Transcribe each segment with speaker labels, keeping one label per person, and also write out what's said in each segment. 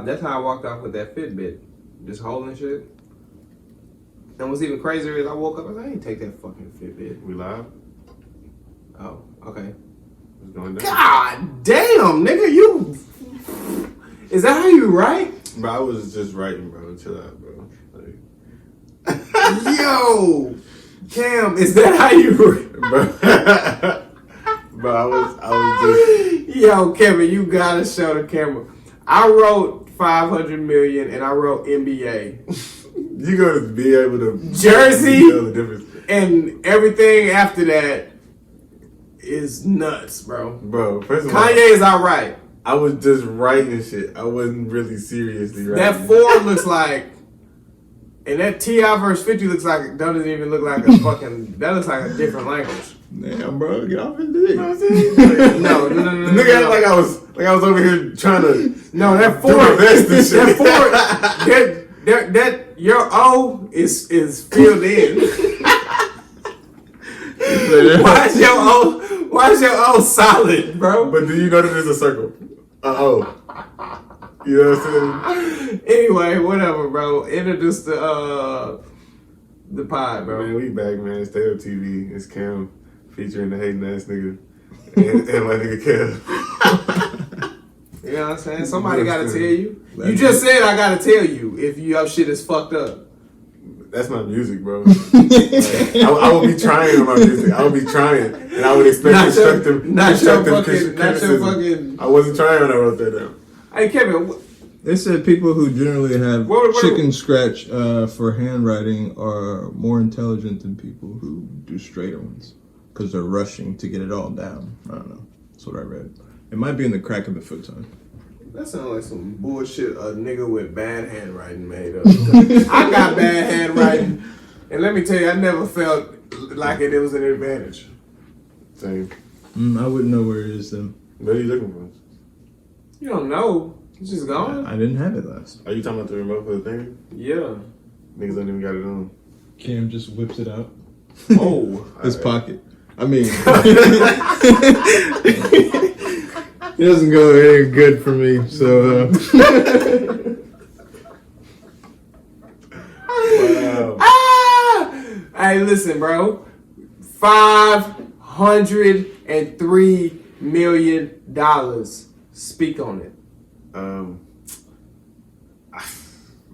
Speaker 1: That's how I walked off with that Fitbit, just holding shit. And what's even crazier is I woke up and I ain't take that fucking Fitbit.
Speaker 2: We live?
Speaker 1: Oh, okay.
Speaker 2: It's going down.
Speaker 1: God damn, nigga, you. Is that how you write?
Speaker 2: Bro, I was just writing, bro. Chill out, bro.
Speaker 1: Yo, Cam, is that how you write?
Speaker 2: Bro, I was just.
Speaker 1: Yo, Kevin, you gotta show the camera. I wrote 500 million and I wrote NBA.
Speaker 2: You gonna be able to
Speaker 1: Jersey
Speaker 2: tell the difference.
Speaker 1: And everything after that is nuts, bro.
Speaker 2: Bro, first of all,
Speaker 1: Kanye is alright.
Speaker 2: I was just writing shit. I wasn't really seriously writing.
Speaker 1: That 4 looks like, and that T.I. verse 50 looks like, doesn't even look like a fucking, that looks like a different language.
Speaker 2: Damn, bro, get off his dick.
Speaker 1: No.
Speaker 2: The nigga act like I was over here trying to.
Speaker 1: No, that 4, that your O is filled in. Why is your O solid, bro?
Speaker 2: But do you know that it's a circle? Oh. You know what I'm saying?
Speaker 1: Anyway, whatever, bro. Introduce the pod, bro.
Speaker 2: Man, we back, man. Stay Up TV. It's Cam featuring the hating ass nigga and my nigga Kev.
Speaker 1: You know what I'm saying? Somebody gotta tell you. You just said I gotta tell you if your shit is fucked up.
Speaker 2: That's my music, bro. I will be trying on my music. I will be trying, and I would expect constructive criticism. I wasn't trying when I wrote that down.
Speaker 1: Hey, Kevin.
Speaker 3: They said people who generally have chicken scratch for handwriting are more intelligent than people who do straighter ones because they're rushing to get it all down. I don't know. That's what I read. It might be in the crack of the futon.
Speaker 1: That sounds like some bullshit a nigga with bad handwriting made up. I got bad handwriting, and let me tell you, I never felt like it was an advantage.
Speaker 2: Same.
Speaker 3: I wouldn't know where it is then.
Speaker 2: What are you looking for?
Speaker 1: You don't know. It's just gone.
Speaker 3: I didn't have it last.
Speaker 2: Are you talking about the remote for the thing?
Speaker 1: Yeah.
Speaker 2: Niggas don't even got it on.
Speaker 3: Cam just whips it out.
Speaker 1: Oh.
Speaker 3: His pocket. I mean, it doesn't go any good for me, so.
Speaker 2: Wow.
Speaker 1: Hey, listen, bro. $503 million. Speak on it.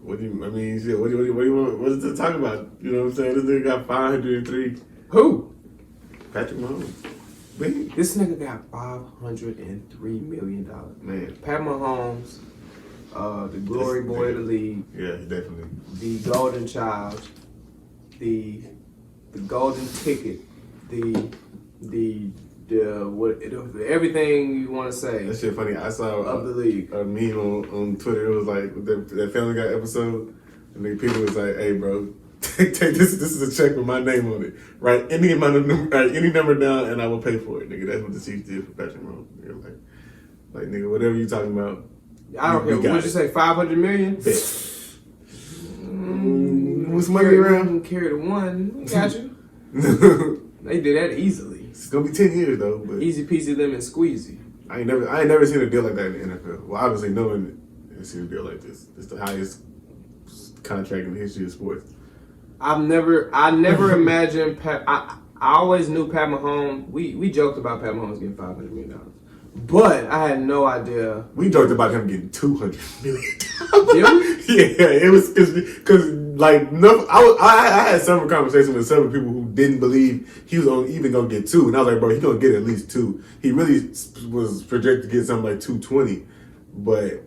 Speaker 2: What do you? I mean, shit. What do you want? What is to talk about? You know what I'm saying? This nigga got 503.
Speaker 1: Who?
Speaker 2: Patrick Mahomes.
Speaker 1: This nigga got $503 million.
Speaker 2: Man,
Speaker 1: Pat Mahomes, the glory boy of the league.
Speaker 2: Yeah, definitely.
Speaker 1: The golden child, the golden ticket, the everything you want to say.
Speaker 2: That shit funny. I saw
Speaker 1: of the league.
Speaker 2: A meme on Twitter. It was like that Family Guy episode, and the people was like, "Hey, bro, take this. This is a check with my name on it. Write any number down, and I will pay for it, nigga." That's what the Chiefs did for Patrick Mahomes. Like nigga, whatever you talking about.
Speaker 1: I don't care. What'd you say? 500 million.
Speaker 2: Who's money around?
Speaker 1: Carry the one. Got you. They did that easily.
Speaker 2: It's gonna be 10 years though. But
Speaker 1: easy peasy lemon squeezy.
Speaker 2: I ain't never seen a deal like that in the NFL. Well, obviously knowing I've seen a deal like this. It's the highest contract in the history of sports.
Speaker 1: I never imagined Pat. I always knew Pat Mahomes. We joked about Pat Mahomes getting $500 million, but I had no idea.
Speaker 2: We joked about him getting $200 million.
Speaker 1: Yeah,
Speaker 2: it was because like no, I had several conversations with several people who didn't believe he was even gonna get 2, and I was like, bro, he's gonna get at least 2. He really was projected to get something like 220, but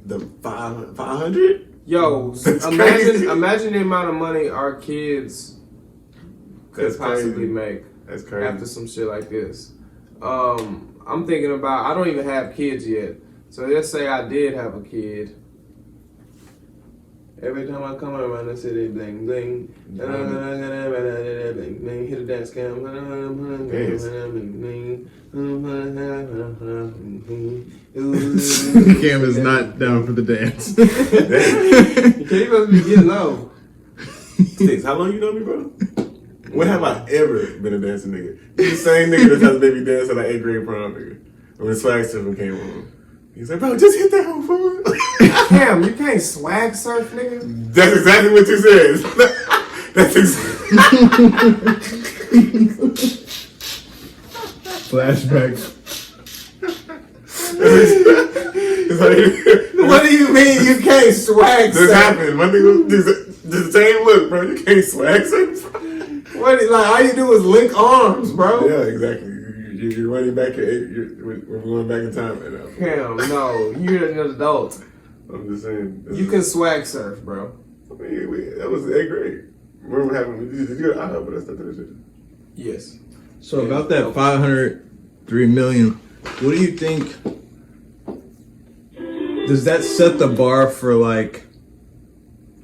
Speaker 2: the 500.
Speaker 1: Yo, imagine the amount of money our kids could possibly make.
Speaker 2: That's crazy.
Speaker 1: After some shit like this. I'm thinking about, I don't even have kids yet. So let's say I did have a kid. Every time I come around the city, bling bling. Bling bling. Hit a dance cam.
Speaker 3: Cam is not down for the dance.
Speaker 1: You must be getting low.
Speaker 2: Stixx, how long you know me, bro? When have I ever been a dancing nigga? You the same nigga that has baby dance at like 8th grade prom, nigga. When Swag Surfing came on. He's like, bro, just hit that whole phone.
Speaker 1: Damn, you can't swag surf, nigga?
Speaker 2: That's exactly what you said. That's exactly.
Speaker 3: Flashbacks.
Speaker 1: What do you mean you can't swag
Speaker 2: This
Speaker 1: surf?
Speaker 2: happened. My nigga, the same look, bro. You can't swag surf.
Speaker 1: What, like, all you do is link arms, bro.
Speaker 2: Yeah, exactly. You're running back. We're going back in time right now.
Speaker 1: Hell no, you're an adult.
Speaker 2: I'm just saying.
Speaker 1: You can swag surf, bro.
Speaker 2: I mean, that was 8th grade. Remember what happened? Did you go to IHOP, but that's not the shit.
Speaker 1: Yes.
Speaker 3: So about that 503 million, what do you think? Does that set the bar for like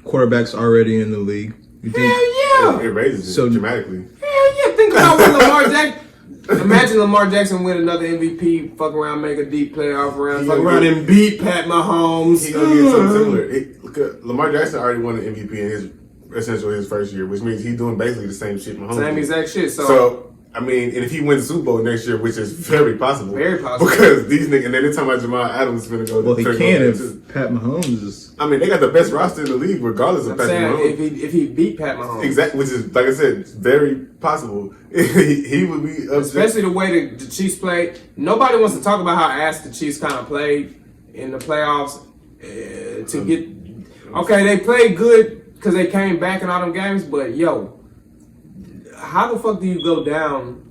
Speaker 3: quarterbacks already in the league? You think?
Speaker 1: Hell yeah.
Speaker 2: It raises
Speaker 3: So-
Speaker 2: it dramatically.
Speaker 1: Hell yeah. Think about when Lamar Jackson. Imagine Lamar Jackson win another MVP, fuck around, make a deep playoff round,
Speaker 2: He
Speaker 1: fuck
Speaker 2: gonna
Speaker 1: around
Speaker 2: get-
Speaker 1: and beat Pat Mahomes.
Speaker 2: He's gonna get something similar. Look at Lamar Jackson already won an MVP in essentially his first year, which means he's doing basically the same shit Mahomes
Speaker 1: Same
Speaker 2: did.
Speaker 1: exact shit.
Speaker 2: So I mean, and if he wins the Super Bowl next year, which is very possible,
Speaker 1: Very possible.
Speaker 2: because these niggas, and then they're talking about Jamal Adams is gonna go.
Speaker 3: Well, he
Speaker 2: turn
Speaker 3: can
Speaker 2: over
Speaker 3: if
Speaker 2: too.
Speaker 3: Pat Mahomes is.
Speaker 2: I mean, they got the best roster in the league, regardless of
Speaker 1: I'm
Speaker 2: Patrick
Speaker 1: saying
Speaker 2: Mahomes.
Speaker 1: if he beat Pat Mahomes,
Speaker 2: Exactly, which is like I said, very possible. he would be upset.
Speaker 1: especially the way the Chiefs played. Nobody wants to talk about how ass the Chiefs kind of played in the playoffs to get. Okay, they played good because they came back in all them games, but yo, how the fuck do you go down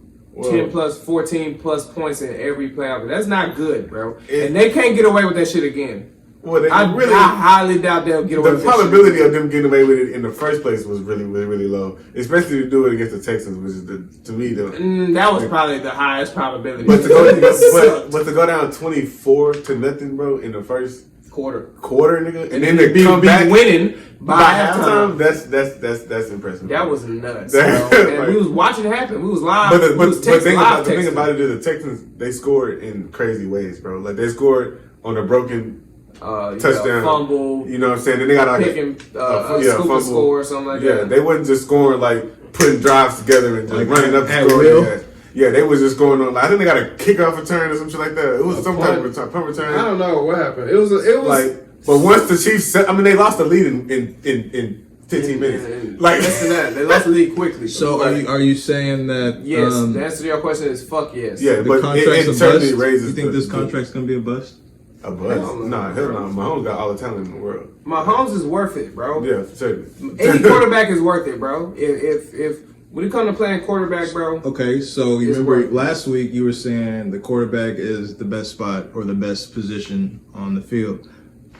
Speaker 1: 10 plus, 14 plus points in every playoff? That's not good, bro. And they can't get away with that shit again.
Speaker 2: Well, they
Speaker 1: I highly doubt they'll get away
Speaker 2: the
Speaker 1: with that shit.
Speaker 2: probability of them getting away with it in the first place was really, really, really low. Especially to do it against the Texans, which is to me the.
Speaker 1: That was probably the highest probability.
Speaker 2: But to go, but to go down 24-0, bro, in the first
Speaker 1: quarter,
Speaker 2: nigga, and then
Speaker 1: to
Speaker 2: to come
Speaker 1: be
Speaker 2: back
Speaker 1: winning by halftime.
Speaker 2: That's impressive.
Speaker 1: That
Speaker 2: bro.
Speaker 1: was nuts. Bro. And
Speaker 2: Like-
Speaker 1: we was watching it happen. We was live.
Speaker 2: But
Speaker 1: we was texting live
Speaker 2: the thing
Speaker 1: texting.
Speaker 2: about it is the Texans, they scored in crazy ways, bro. Like they scored on a broken touchdown,
Speaker 1: fumble.
Speaker 2: You know what I'm saying? Then they got like
Speaker 1: Picking a
Speaker 2: yeah,
Speaker 1: scoop
Speaker 2: fumble.
Speaker 1: score or something like that.
Speaker 2: They wasn't just scoring like putting drives together and just
Speaker 3: Like
Speaker 2: running up
Speaker 3: at
Speaker 2: the score.
Speaker 3: will?
Speaker 2: Yeah, they was just going on. Like, I think they got a kickoff return or some shit like that. It was some type of return, punt return.
Speaker 1: I don't know what happened. It was
Speaker 2: Like, but once the Chiefs, they lost the lead in 15 minutes. Like
Speaker 1: less than that. They lost the lead quickly.
Speaker 3: So are you saying that?
Speaker 1: Yes. The answer to your question is fuck yes.
Speaker 2: Yeah,
Speaker 3: The
Speaker 2: but
Speaker 3: contract's
Speaker 2: it
Speaker 3: a
Speaker 2: certainly
Speaker 3: bust.
Speaker 2: raises.
Speaker 3: You think this contract's gonna be a bust?
Speaker 2: A buzz? Nah, hell no. Mahomes got all the talent in the world.
Speaker 1: Mahomes is worth it, bro.
Speaker 2: Yeah, certainly.
Speaker 1: Any quarterback is worth it, bro. If when it comes to playing quarterback, bro.
Speaker 3: Okay, so you
Speaker 1: It's
Speaker 3: remember
Speaker 1: worth it.
Speaker 3: last week you were saying the quarterback is the best spot or the best position on the field.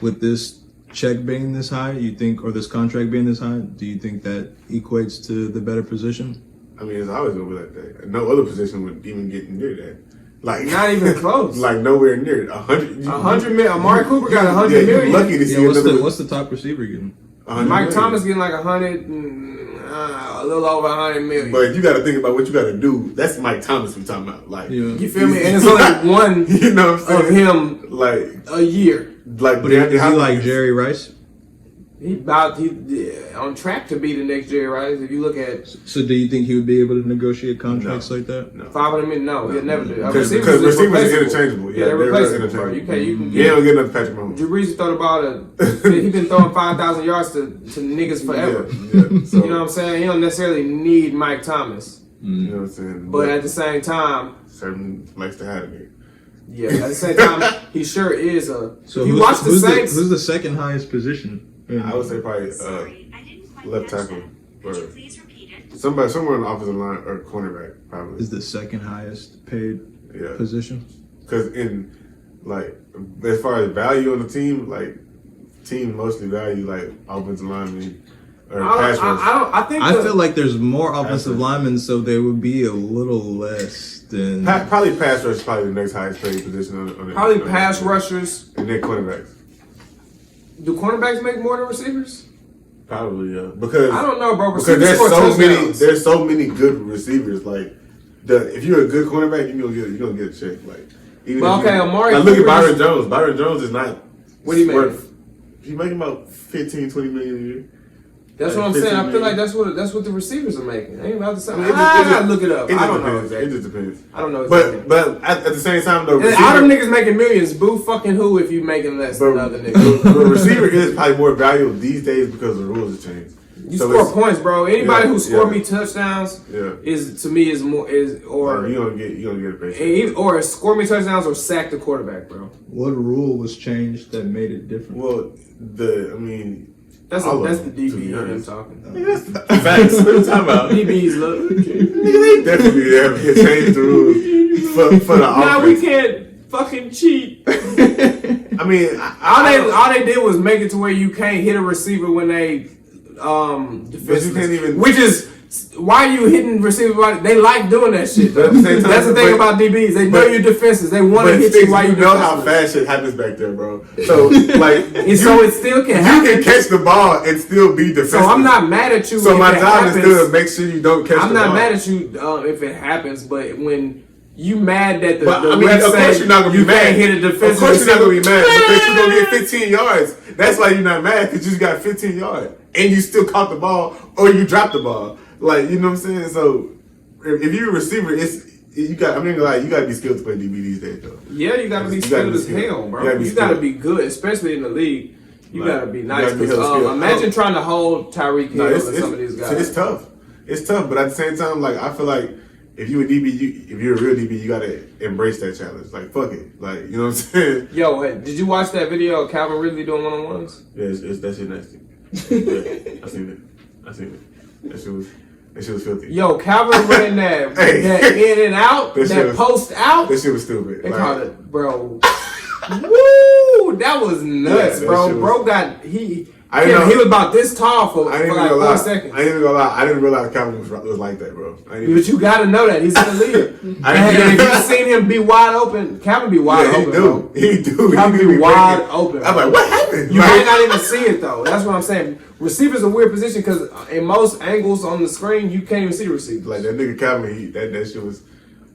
Speaker 3: With this check being this high, you think, or this contract being this high, do you think that equates to the better position?
Speaker 2: I mean, it's always gonna be like that. No other position would even get near that. Like
Speaker 1: Not even close.
Speaker 2: Like nowhere near it. 100
Speaker 1: million. Amari Cooper got 100
Speaker 2: yeah,
Speaker 1: million.
Speaker 2: You're lucky to see
Speaker 3: What's the top receiver getting?
Speaker 2: 100
Speaker 1: Mike
Speaker 2: million.
Speaker 1: Thomas getting like 100, a little over 100 million.
Speaker 2: But you got to think about what you got to do. That's Mike Thomas we're talking about. Like,
Speaker 1: You feel me? And it's only one
Speaker 2: you know what I'm
Speaker 1: of
Speaker 2: saying?
Speaker 1: him
Speaker 2: Like,
Speaker 1: a year.
Speaker 2: but
Speaker 3: But is he like Jerry Rice?
Speaker 1: He on track to be the next Jerry Rice. If you look at
Speaker 3: So do you think he would be able to negotiate contracts like that?
Speaker 2: No.
Speaker 1: 500 million, no, he'll never do.
Speaker 2: Because
Speaker 1: Receivers
Speaker 2: receivers are
Speaker 1: replaceable.
Speaker 2: interchangeable.
Speaker 1: Yeah, they're replaceable. Bro.
Speaker 2: interchangeable.
Speaker 1: You can
Speaker 2: You
Speaker 1: get.
Speaker 2: don't get enough Patrick Mahomes.
Speaker 1: Drew Brees throw the ball he been throwing 5,000 yards to niggas forever.
Speaker 2: Yeah. So,
Speaker 1: You know what I'm saying? He don't necessarily need Mike Thomas,
Speaker 2: you know what I'm saying?
Speaker 1: but at the same time,
Speaker 2: certain likes to have it.
Speaker 1: yeah, at the same time, he sure is a.
Speaker 3: So
Speaker 1: if you watch the Saints,
Speaker 3: who's the second highest position?
Speaker 2: I would say probably left tackle or somewhere on the offensive line or cornerback probably.
Speaker 3: Is the second highest paid position?
Speaker 2: Because in like as far as value on the team, like teams mostly value like offensive linemen or pass rush.
Speaker 3: I feel like there's more offensive linemen, so there would be a little less than.
Speaker 2: Probably pass rush is probably the next highest paid position on
Speaker 1: probably pass rushers.
Speaker 2: and then cornerbacks.
Speaker 1: Do cornerbacks make more than receivers?
Speaker 2: Probably, yeah. Because
Speaker 1: I don't know, bro.
Speaker 2: Because there's so many good receivers. Like if you're a good cornerback, you're gonna get a check. Like even
Speaker 1: Amari.
Speaker 2: Like, look at Byron Jones. Byron Jones is not.
Speaker 1: What do you make?
Speaker 2: He's making about 15, 20 million a year.
Speaker 1: That's what I'm saying. I feel like that's what the receivers are making. I ain't about to say. I gotta look it up. I don't know exactly.
Speaker 2: It just depends.
Speaker 1: I don't know exactly.
Speaker 2: But at the same time, though,
Speaker 1: all them niggas making millions. Boo fucking who if you making less than other niggas.
Speaker 2: The receiver is probably more valuable these days because the rules have changed.
Speaker 1: You score points, bro. Anybody who scored me touchdowns
Speaker 2: is
Speaker 1: more or
Speaker 2: you gonna get a paycheck.
Speaker 1: Or score me touchdowns or sack the quarterback, bro.
Speaker 3: What rule was changed that made it different?
Speaker 2: Well,
Speaker 1: that's the DB I'm talking.
Speaker 2: Facts. What are you talking about?
Speaker 1: DBs look.
Speaker 2: They definitely have changed the rules for the offense.
Speaker 1: Nah, we can't fucking cheat.
Speaker 2: I mean,
Speaker 1: all they did was make it to where you can't hit a receiver when they
Speaker 2: but you can't even.
Speaker 1: Which is why you hitting receivers. They like doing that shit. Though. That's the thing about DBs. They know your defenses. They want to hit you while you
Speaker 2: know how fast shit happens back there, bro. So like,
Speaker 1: so it still can happen.
Speaker 2: You can catch the ball and still be defensive.
Speaker 1: So I'm not mad at you.
Speaker 2: So my job is still to make sure you don't catch.
Speaker 1: I'm
Speaker 2: the ball.
Speaker 1: not mad at you if it happens, but when you mad that the
Speaker 2: of course you're not gonna be mad.
Speaker 1: Can't hit a defensive.
Speaker 2: Of course you're not gonna be mad because you're gonna get 15 yards. That's why you're not mad because you just got 15 yards and you still caught the ball or you dropped the ball. Like, you know what I'm saying? So if you're a receiver, you got to be skilled to play DB these days, though.
Speaker 1: Yeah, you got to be skilled as hell, bro. You got to be good, especially in the league. You got to be nice. Imagine trying to hold Tyreek Hill and some of these guys.
Speaker 2: It's tough. It's tough, but at the same time, like I feel like if you're a DB, if you're a real DB, you gotta embrace that challenge. Like fuck it, like you know what I'm saying.
Speaker 1: Yo, hey, did you watch that video of Calvin Ridley doing one-on-ones?
Speaker 2: Yeah, that shit nasty. Yeah, I seen it. That shit was filthy.
Speaker 1: Yo, Calvin ran that that in and out, that post out.
Speaker 2: That shit was stupid.
Speaker 1: They called it, bro. Woo, that was nuts, bro. Bro got he was about this tall for like 4 seconds.
Speaker 2: I ain't even gonna lie. I didn't realize Calvin was like that, bro.
Speaker 1: But you gotta know that he's in the league. And if you seen him be wide open, Calvin be wide open. Bro.
Speaker 2: He do.
Speaker 1: Calvin be wide open.
Speaker 2: I'm like, what happened?
Speaker 1: You might not even see it though. That's what I'm saying. Receiver's a weird position because in most angles on the screen you can't even see the receiver.
Speaker 2: Like that nigga Calvin, that shit was.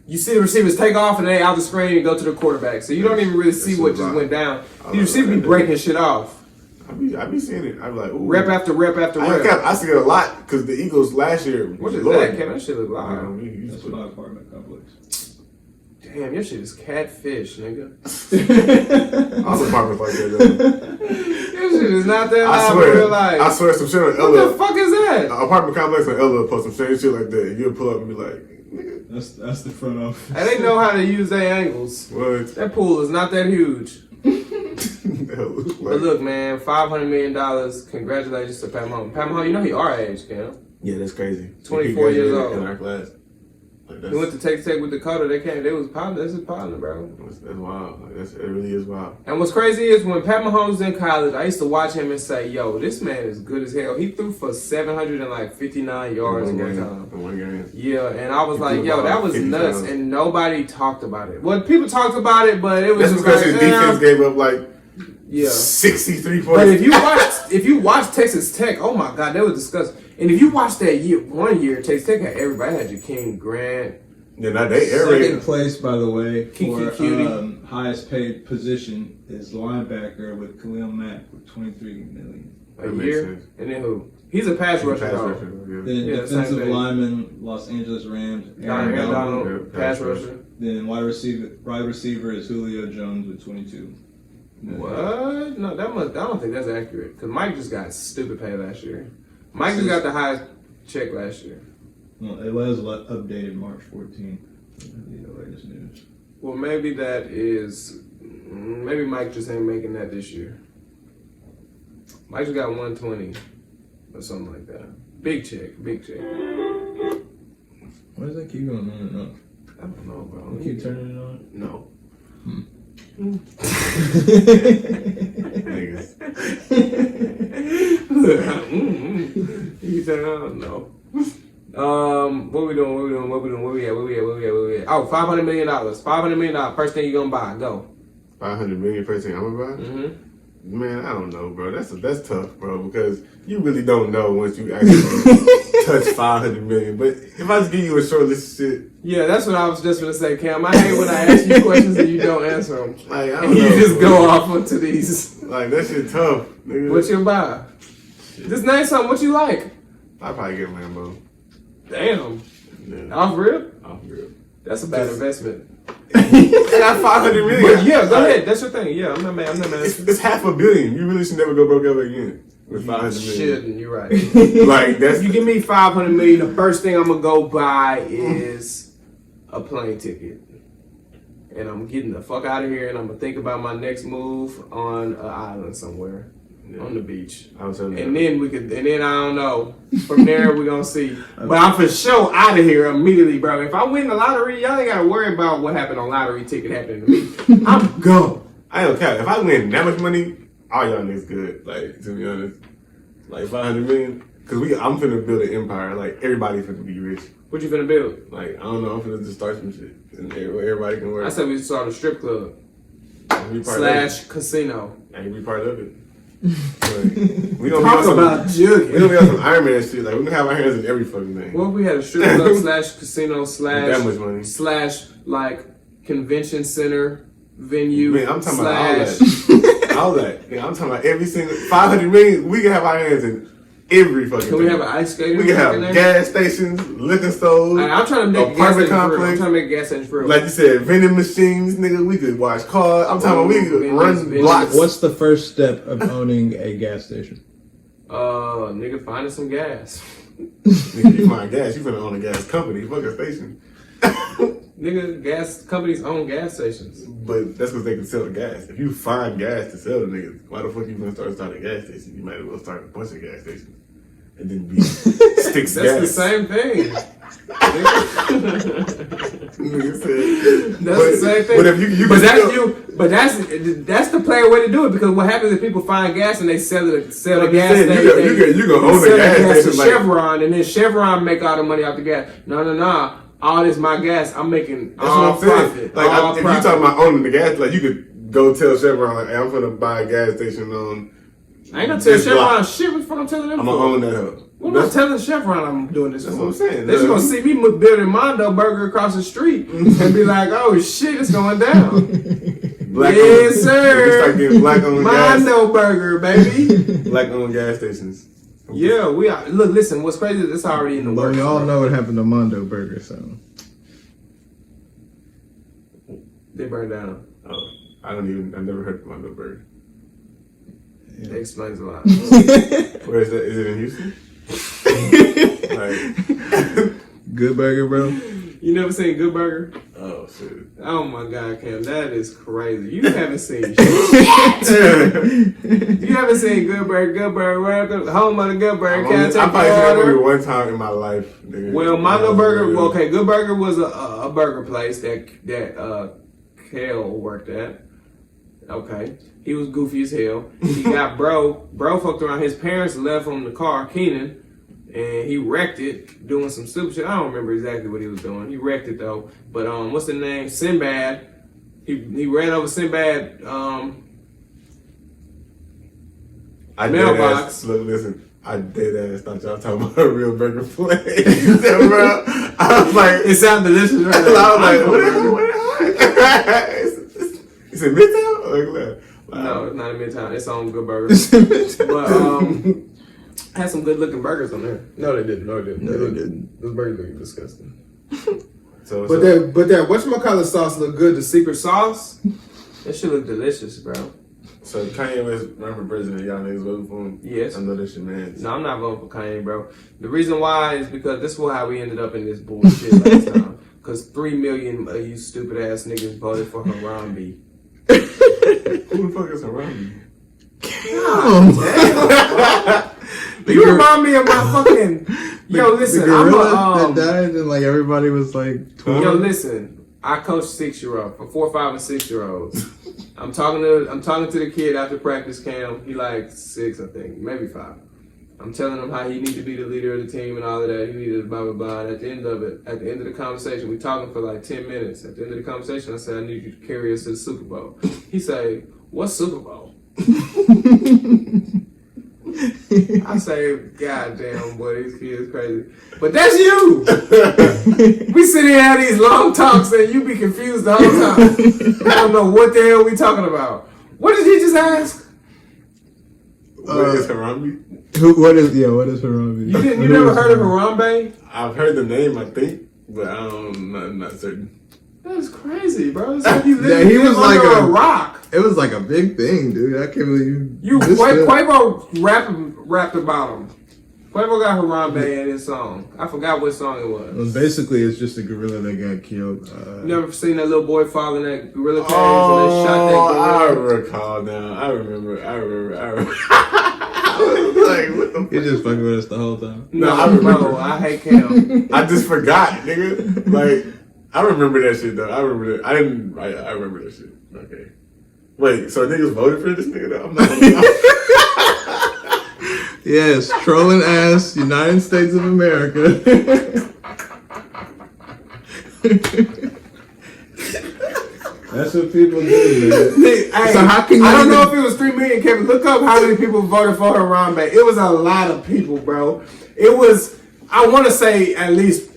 Speaker 1: You see the receivers take off and they out the screen and go to the quarterback, so you don't even really see what just went down. The receiver be breaking shit off.
Speaker 2: I be seeing it. I be like, ooh.
Speaker 1: Rep after rep after rep.
Speaker 2: I see it a lot because the Eagles last year.
Speaker 1: What is that, Kevin? That shit look loud.
Speaker 3: That's my apartment complex.
Speaker 1: Damn, your shit is catfish, nigga.
Speaker 2: All apartments like that, though.
Speaker 1: Your shit is not that loud in real life.
Speaker 2: I swear some shit on Ella.
Speaker 1: What the fuck is that?
Speaker 2: Apartment complex on Ella post some shit like that. And you'll pull up and be like, nigga.
Speaker 3: That's the front office.
Speaker 1: And they know how to use their angles.
Speaker 2: What?
Speaker 1: That pool is not that huge.
Speaker 2: But
Speaker 1: look, man, $500 million. Congratulations to Pat Mahomes. Pat Mahomes, you know he our age, Cam.
Speaker 2: Yeah, that's crazy.
Speaker 1: 24 years old.
Speaker 2: In our class.
Speaker 1: He went to Texas Tech with Dakota. They was partner. That's his partner, bro.
Speaker 2: That's wild. Like, it really is wild.
Speaker 1: And what's crazy is when Pat Mahomes was in college, I used to watch him and say, "Yo, this man is good as hell." He threw for 759 yards in one time.
Speaker 2: In one game.
Speaker 1: Yeah, and I was like, "Yo, that was nuts," and nobody talked about it. Well, people talked about it, but it was
Speaker 2: that's because his defense gave up like 63 points.
Speaker 1: But if you watch Texas Tech, oh my God, they were disgusting. And if you watch that one year, Texas Tech had everybody. Had Jakeem Grant.
Speaker 2: Yeah, they
Speaker 3: second place, by the way,
Speaker 1: Kiki
Speaker 3: for highest paid position is linebacker with Khalil Mack with $23 million
Speaker 1: a year. And then who? He's a pass rusher.
Speaker 3: Then defensive lineman, Los Angeles Rams, Aaron
Speaker 1: Donald, pass rusher.
Speaker 3: Then wide receiver is Julio Jones with 22.
Speaker 1: What? No, I don't think that's accurate. Because Mike just got stupid pay last year. Mike just got the highest check last year.
Speaker 3: Well, it was updated March 14th. The latest news.
Speaker 1: Well, maybe maybe Mike just ain't making that this year. Mike just got 120 or something like that. Big check.
Speaker 3: Why does that keep going on and off?
Speaker 1: I don't know, bro.
Speaker 3: You keep turning it on?
Speaker 1: No.
Speaker 2: Niggas.
Speaker 1: You said, no. What we doing? Where we at? Oh, $500 million. $500 million. First thing you gonna buy? Go.
Speaker 2: 500 million first thing I'm gonna buy?
Speaker 1: Mm-hmm.
Speaker 2: Man, I don't know, bro. That's tough, bro, because you really don't know once you actually touch 500 million. But if I just give you a short list of shit,
Speaker 1: yeah, that's what I was just gonna say, Cam. I hate when I ask you questions and you don't answer them.
Speaker 2: like, I
Speaker 1: And
Speaker 2: don't
Speaker 1: you
Speaker 2: know,
Speaker 1: just
Speaker 2: bro.
Speaker 1: go off onto these.
Speaker 2: Like, that shit tough, nigga.
Speaker 1: What you buy? Just name something. What you like?
Speaker 2: I'll probably get a Lambo.
Speaker 1: Damn.
Speaker 2: Yeah.
Speaker 1: Off rip?
Speaker 2: Off real.
Speaker 1: That's a bad investment.
Speaker 2: I got 500 million.
Speaker 1: But yeah, go ahead. That's your thing. Yeah, I'm not mad.
Speaker 2: It's $500 million. You really should never go broke ever again with 500 million.
Speaker 1: Shouldn't. You're right.
Speaker 2: Like, that's
Speaker 1: If you give me 500 million, the first thing I'm gonna go buy is a plane ticket, and I'm getting the fuck out of here, and I'm gonna think about my next move on an island somewhere. On the beach, and then I don't know. From there, we're gonna see. But I'm for sure out of here immediately, bro. If I win the lottery, y'all ain't gotta worry about what happened on lottery ticket happening to me. I'm gone.
Speaker 2: I don't care. If I win that much money, all y'all niggas good. Like, to be honest, like 500 million. Cause I'm finna build an empire. Like, everybody finna be rich.
Speaker 1: What you finna build?
Speaker 2: Like, I don't know. I'm finna just start some shit, and everybody can work.
Speaker 1: I said we start a strip club / casino.
Speaker 2: I can be part of it. Like, we gonna
Speaker 1: Talk
Speaker 2: be on
Speaker 1: about jugging.
Speaker 2: We gonna be on some Iron Man shit. Like, we gonna have our hands in every fucking thing.
Speaker 1: What if we had a strip club / casino /
Speaker 2: that much money
Speaker 1: / like convention center venue?
Speaker 2: Man, I'm talking about all that. All that. Yeah, I'm talking about every single 500 million. We can have our hands in every fucking
Speaker 1: Can
Speaker 2: thing.
Speaker 1: we have an ice skating?
Speaker 2: We can have gas stations, liquor stores.
Speaker 1: I'm trying to make a gas
Speaker 2: apartment
Speaker 1: station
Speaker 2: complex.
Speaker 1: I'm trying to make a gas station for real.
Speaker 2: Like you said, vending machines, nigga. We could wash cars. I'm talking about we could run blocks.
Speaker 3: What's the first step of owning a gas station?
Speaker 1: Nigga, finding some gas.
Speaker 2: Nigga, you find gas, you finna own a gas company, fuck a station.
Speaker 1: Nigga, gas companies own gas stations.
Speaker 2: But that's because they can sell the gas. If you find gas to sell to niggas, why the fuck you gonna start a gas station? You might as well start a bunch of gas stations. And then be Stixx
Speaker 1: That's
Speaker 2: gas.
Speaker 1: the same thing.
Speaker 2: Nigga said,
Speaker 1: That's the same thing.
Speaker 2: But if you
Speaker 1: but
Speaker 2: can
Speaker 1: that's
Speaker 2: still,
Speaker 1: but that's the player way to do it, because what happens is people find gas and they sell the gas
Speaker 2: saying,
Speaker 1: station.
Speaker 2: you can own the
Speaker 1: sell
Speaker 2: gas
Speaker 1: to
Speaker 2: station like
Speaker 1: Chevron, and then Chevron make all the money off the gas. No. All this my gas. I'm making
Speaker 2: that's
Speaker 1: all
Speaker 2: what I'm saying.
Speaker 1: profit.
Speaker 2: Like
Speaker 1: all
Speaker 2: if you
Speaker 1: profit.
Speaker 2: talking about owning the gas, like you could go tell Chevron like, hey, I'm gonna buy a gas station on.
Speaker 1: I ain't gonna tell
Speaker 2: this
Speaker 1: Chevron
Speaker 2: block.
Speaker 1: shit. What the fuck I'm telling them
Speaker 2: I'm
Speaker 1: for?
Speaker 2: gonna own that hub.
Speaker 1: What am I telling Chevron I'm doing this
Speaker 2: That's
Speaker 1: for?
Speaker 2: what I'm saying.
Speaker 1: They're just gonna see me building Mondo Burger across the street and be like, "Oh shit, it's going down."
Speaker 2: Black
Speaker 1: Yes,
Speaker 2: owned,
Speaker 1: sir.
Speaker 2: We start getting black owned gas.
Speaker 1: Mondo Burger, baby.
Speaker 2: Black owned gas stations.
Speaker 1: Yeah, we are. Look, listen. What's crazy is it's already in the
Speaker 3: But
Speaker 1: works.
Speaker 3: we all
Speaker 1: bro.
Speaker 3: know what happened to Mondo Burger, so.
Speaker 1: They burned down.
Speaker 2: Oh, I've never heard of Mondo Burger.
Speaker 1: That explains a lot.
Speaker 2: Where is that? Is it in Houston? Like,
Speaker 3: Good burger, bro.
Speaker 1: You never seen Good Burger?
Speaker 2: oh shit.
Speaker 1: Oh my God, Cam, that is crazy. You haven't seen shit. You haven't seen Good Burger, home of the Good Burger. Can I take
Speaker 2: I probably
Speaker 1: your
Speaker 2: seen that
Speaker 1: order?
Speaker 2: movie one time in my life. Nigga.
Speaker 1: Well, Mondo Burger. Okay, Good Burger was a burger place that Kale worked at. Okay, he was goofy as hell. He got bro fucked around. His parents left him the car, Keenan, and he wrecked it doing some stupid shit. I don't remember exactly what he was doing. He wrecked it though. But what's the name? Sinbad. He ran over Sinbad.
Speaker 2: I
Speaker 1: mailbox.
Speaker 2: Look, listen. I dead ass thought y'all talking about a real burger place. Bro, I was like,
Speaker 1: It sounded delicious, right?
Speaker 2: I was like, what? Is it Midtown?
Speaker 1: No, it's not in Midtown. It's on Good Burger. But had some good looking burgers on there. No, they didn't.
Speaker 3: No, they didn't.
Speaker 1: Those burgers look disgusting.
Speaker 2: So,
Speaker 1: But that whatchamacallit sauce look good. The secret sauce, that shit look delicious, bro.
Speaker 2: so Kanye West run for president. Y'all niggas voting for him?
Speaker 1: Yes.
Speaker 2: I know this shit, man.
Speaker 1: No, I'm not voting for Kanye, bro. The reason why is because this is how we ended up in this bullshit last time. Because 3 million of you stupid ass niggas voted for Harambe.
Speaker 2: Who the fuck is around me?
Speaker 1: You remind me of my fucking. Yo, listen,
Speaker 3: the
Speaker 1: I'm
Speaker 3: gorilla
Speaker 1: a.
Speaker 3: that died and like everybody was like 12.
Speaker 1: Yo, listen. I coach 6-year-old for 4, 5, and 6-year-olds. I'm talking to the kid after practice, Cam. He like 6, I think, maybe 5. I'm telling him how he need to be the leader of the team and all of that. He needed blah blah blah. And at the end of the conversation, we talking for like 10 minutes. At the end of the conversation, I said, I need you to carry us to the Super Bowl. He say, what Super Bowl? I say, goddamn, boy, these kids crazy. But that's you. We sit here and have these long talks and you be confused the whole time. I don't know what the hell we talking about. What did he just ask?
Speaker 2: What is Harambe?
Speaker 3: What is Harambe?
Speaker 1: You never heard of Harambe?
Speaker 2: I've heard the name, I think, but I'm not certain.
Speaker 1: That's crazy, bro. It's like you
Speaker 3: Yeah, he was like
Speaker 1: under
Speaker 3: a
Speaker 1: a rock.
Speaker 3: It was like a big thing, dude. I can't believe
Speaker 1: Quavo rapped about him. Quavo got Harambe in his song. I forgot what song it was.
Speaker 3: Well, basically, it's just a gorilla that got killed.
Speaker 1: You never seen that little boy fall in that gorilla cage
Speaker 2: Oh,
Speaker 1: and they shot that
Speaker 2: I
Speaker 1: gorilla?
Speaker 2: recall now. I remember. Like, what the
Speaker 3: He just fucking with us the whole time.
Speaker 2: No, I remember.
Speaker 1: Bro, I hate Cam.
Speaker 2: I just forgot, nigga. Like, I remember that shit, though. I remember that. I remember that shit. Okay. Wait, so niggas voted for this nigga, though? I'm not.
Speaker 3: Yes, trolling ass United States of America. That's what people do, man.
Speaker 1: Hey,
Speaker 3: So how can you
Speaker 1: I don't
Speaker 3: even-
Speaker 1: know if it was 3 million, Kevin. Look up how many people voted for Harambe. It was a lot of people, bro. It was, I want to say at least,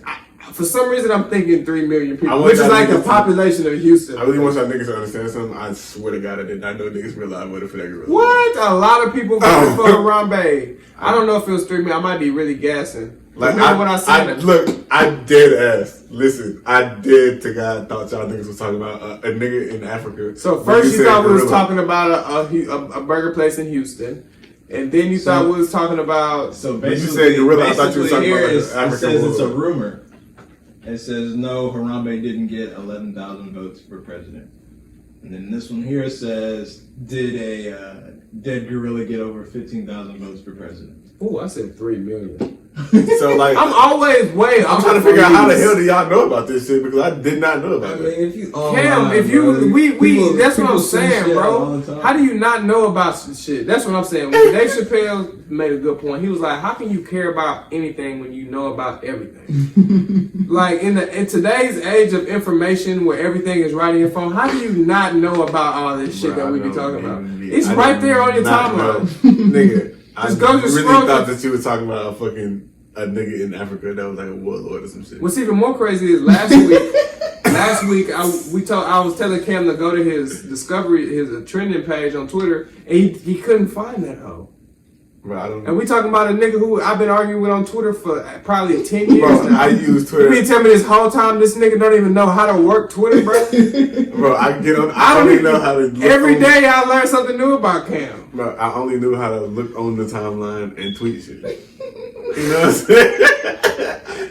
Speaker 1: for some reason I'm thinking 3 million people, which is like the population of Houston.
Speaker 2: I really want y'all niggas to understand something. I swear to God, I did not know niggas realized voted for that gorilla.
Speaker 1: What? A lot of people voted for Harambe. I don't know if it was 3 million. I might be really guessing.
Speaker 2: Like,
Speaker 1: Remember when I said
Speaker 2: look, I dead ass. Listen, I dead to God thought y'all niggas was talking about a nigga in Africa.
Speaker 1: So
Speaker 2: But
Speaker 1: first you
Speaker 2: said
Speaker 1: thought we was
Speaker 2: gorilla.
Speaker 1: talking about a burger place in Houston, and then you thought we was talking about.
Speaker 3: So
Speaker 2: When you said gorilla, I thought you was talking
Speaker 3: here
Speaker 2: about like
Speaker 3: is-
Speaker 2: an African
Speaker 3: it says it's a
Speaker 2: bulldog.
Speaker 3: rumor. It says no, Harambe didn't get 11,000 votes for president. And then this one here says, did a dead gorilla get over 15,000 votes for president?
Speaker 1: Oh, I said 3 million.
Speaker 2: So like,
Speaker 1: I'm always way.
Speaker 2: I'm trying to figure out how the hell do y'all know about this shit because I did not know about that.
Speaker 3: if you,
Speaker 1: Cam, if you, that's what I'm saying, bro. How do you not know about some shit? That's what I'm saying. When Dave Chappelle made a good point. He was like, how can you care about anything when you know about everything? Like in today's age of information where everything is right in your phone, how do you not know about all this shit that we be talking about? It's right there on your timeline.
Speaker 2: Nigga, I
Speaker 1: Just go to
Speaker 2: really
Speaker 1: scroll
Speaker 2: thought
Speaker 1: to-
Speaker 2: that you were talking about a nigga in Africa that was like a warlord or some shit.
Speaker 1: What's even more crazy is last week I was telling Cam to go to his trending page on Twitter, and he couldn't find that hoe.
Speaker 2: Bro, I don't
Speaker 1: And we talking about a nigga who I've been arguing with on Twitter for probably 10 years
Speaker 2: Bro,
Speaker 1: now.
Speaker 2: I use
Speaker 1: You
Speaker 2: Twitter.
Speaker 1: been telling me this whole time this nigga don't even know how to work Twitter, bro?
Speaker 2: Bro, I get on. I don't even know how to look
Speaker 1: Every
Speaker 2: on-
Speaker 1: day I learn something new about Cam.
Speaker 2: Bro, I only knew how to look on the timeline and tweet shit. You know what I'm saying?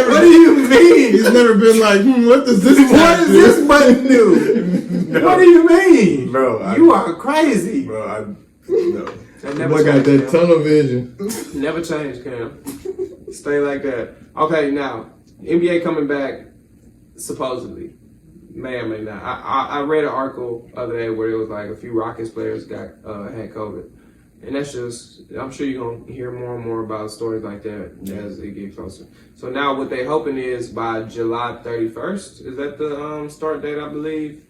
Speaker 1: What do you mean?
Speaker 3: He's never been like, what does this
Speaker 1: What
Speaker 3: tab
Speaker 1: does
Speaker 3: do?
Speaker 1: this button do?
Speaker 2: No.
Speaker 1: What do you mean?
Speaker 2: Bro,
Speaker 1: You are crazy.
Speaker 2: Bro, no.
Speaker 1: That
Speaker 3: Boy
Speaker 1: never
Speaker 3: got
Speaker 1: changed,
Speaker 3: that
Speaker 1: Cam.
Speaker 3: tunnel vision.
Speaker 1: Never change, Cam. Stay like that. Okay, now NBA coming back supposedly, may or may not. I read an article the other day where it was like a few Rockets players had COVID, and that's just. I'm sure you're gonna hear more and more about stories like that as it get closer. So now what they hoping is by July 31st. Is that the start date? I believe.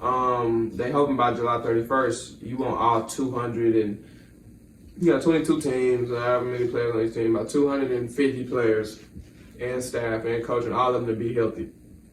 Speaker 1: They hoping by July 31st you want all 200 and. You got 22 teams, however many players on each team, about 250 players and staff and coaching, all of them to be healthy.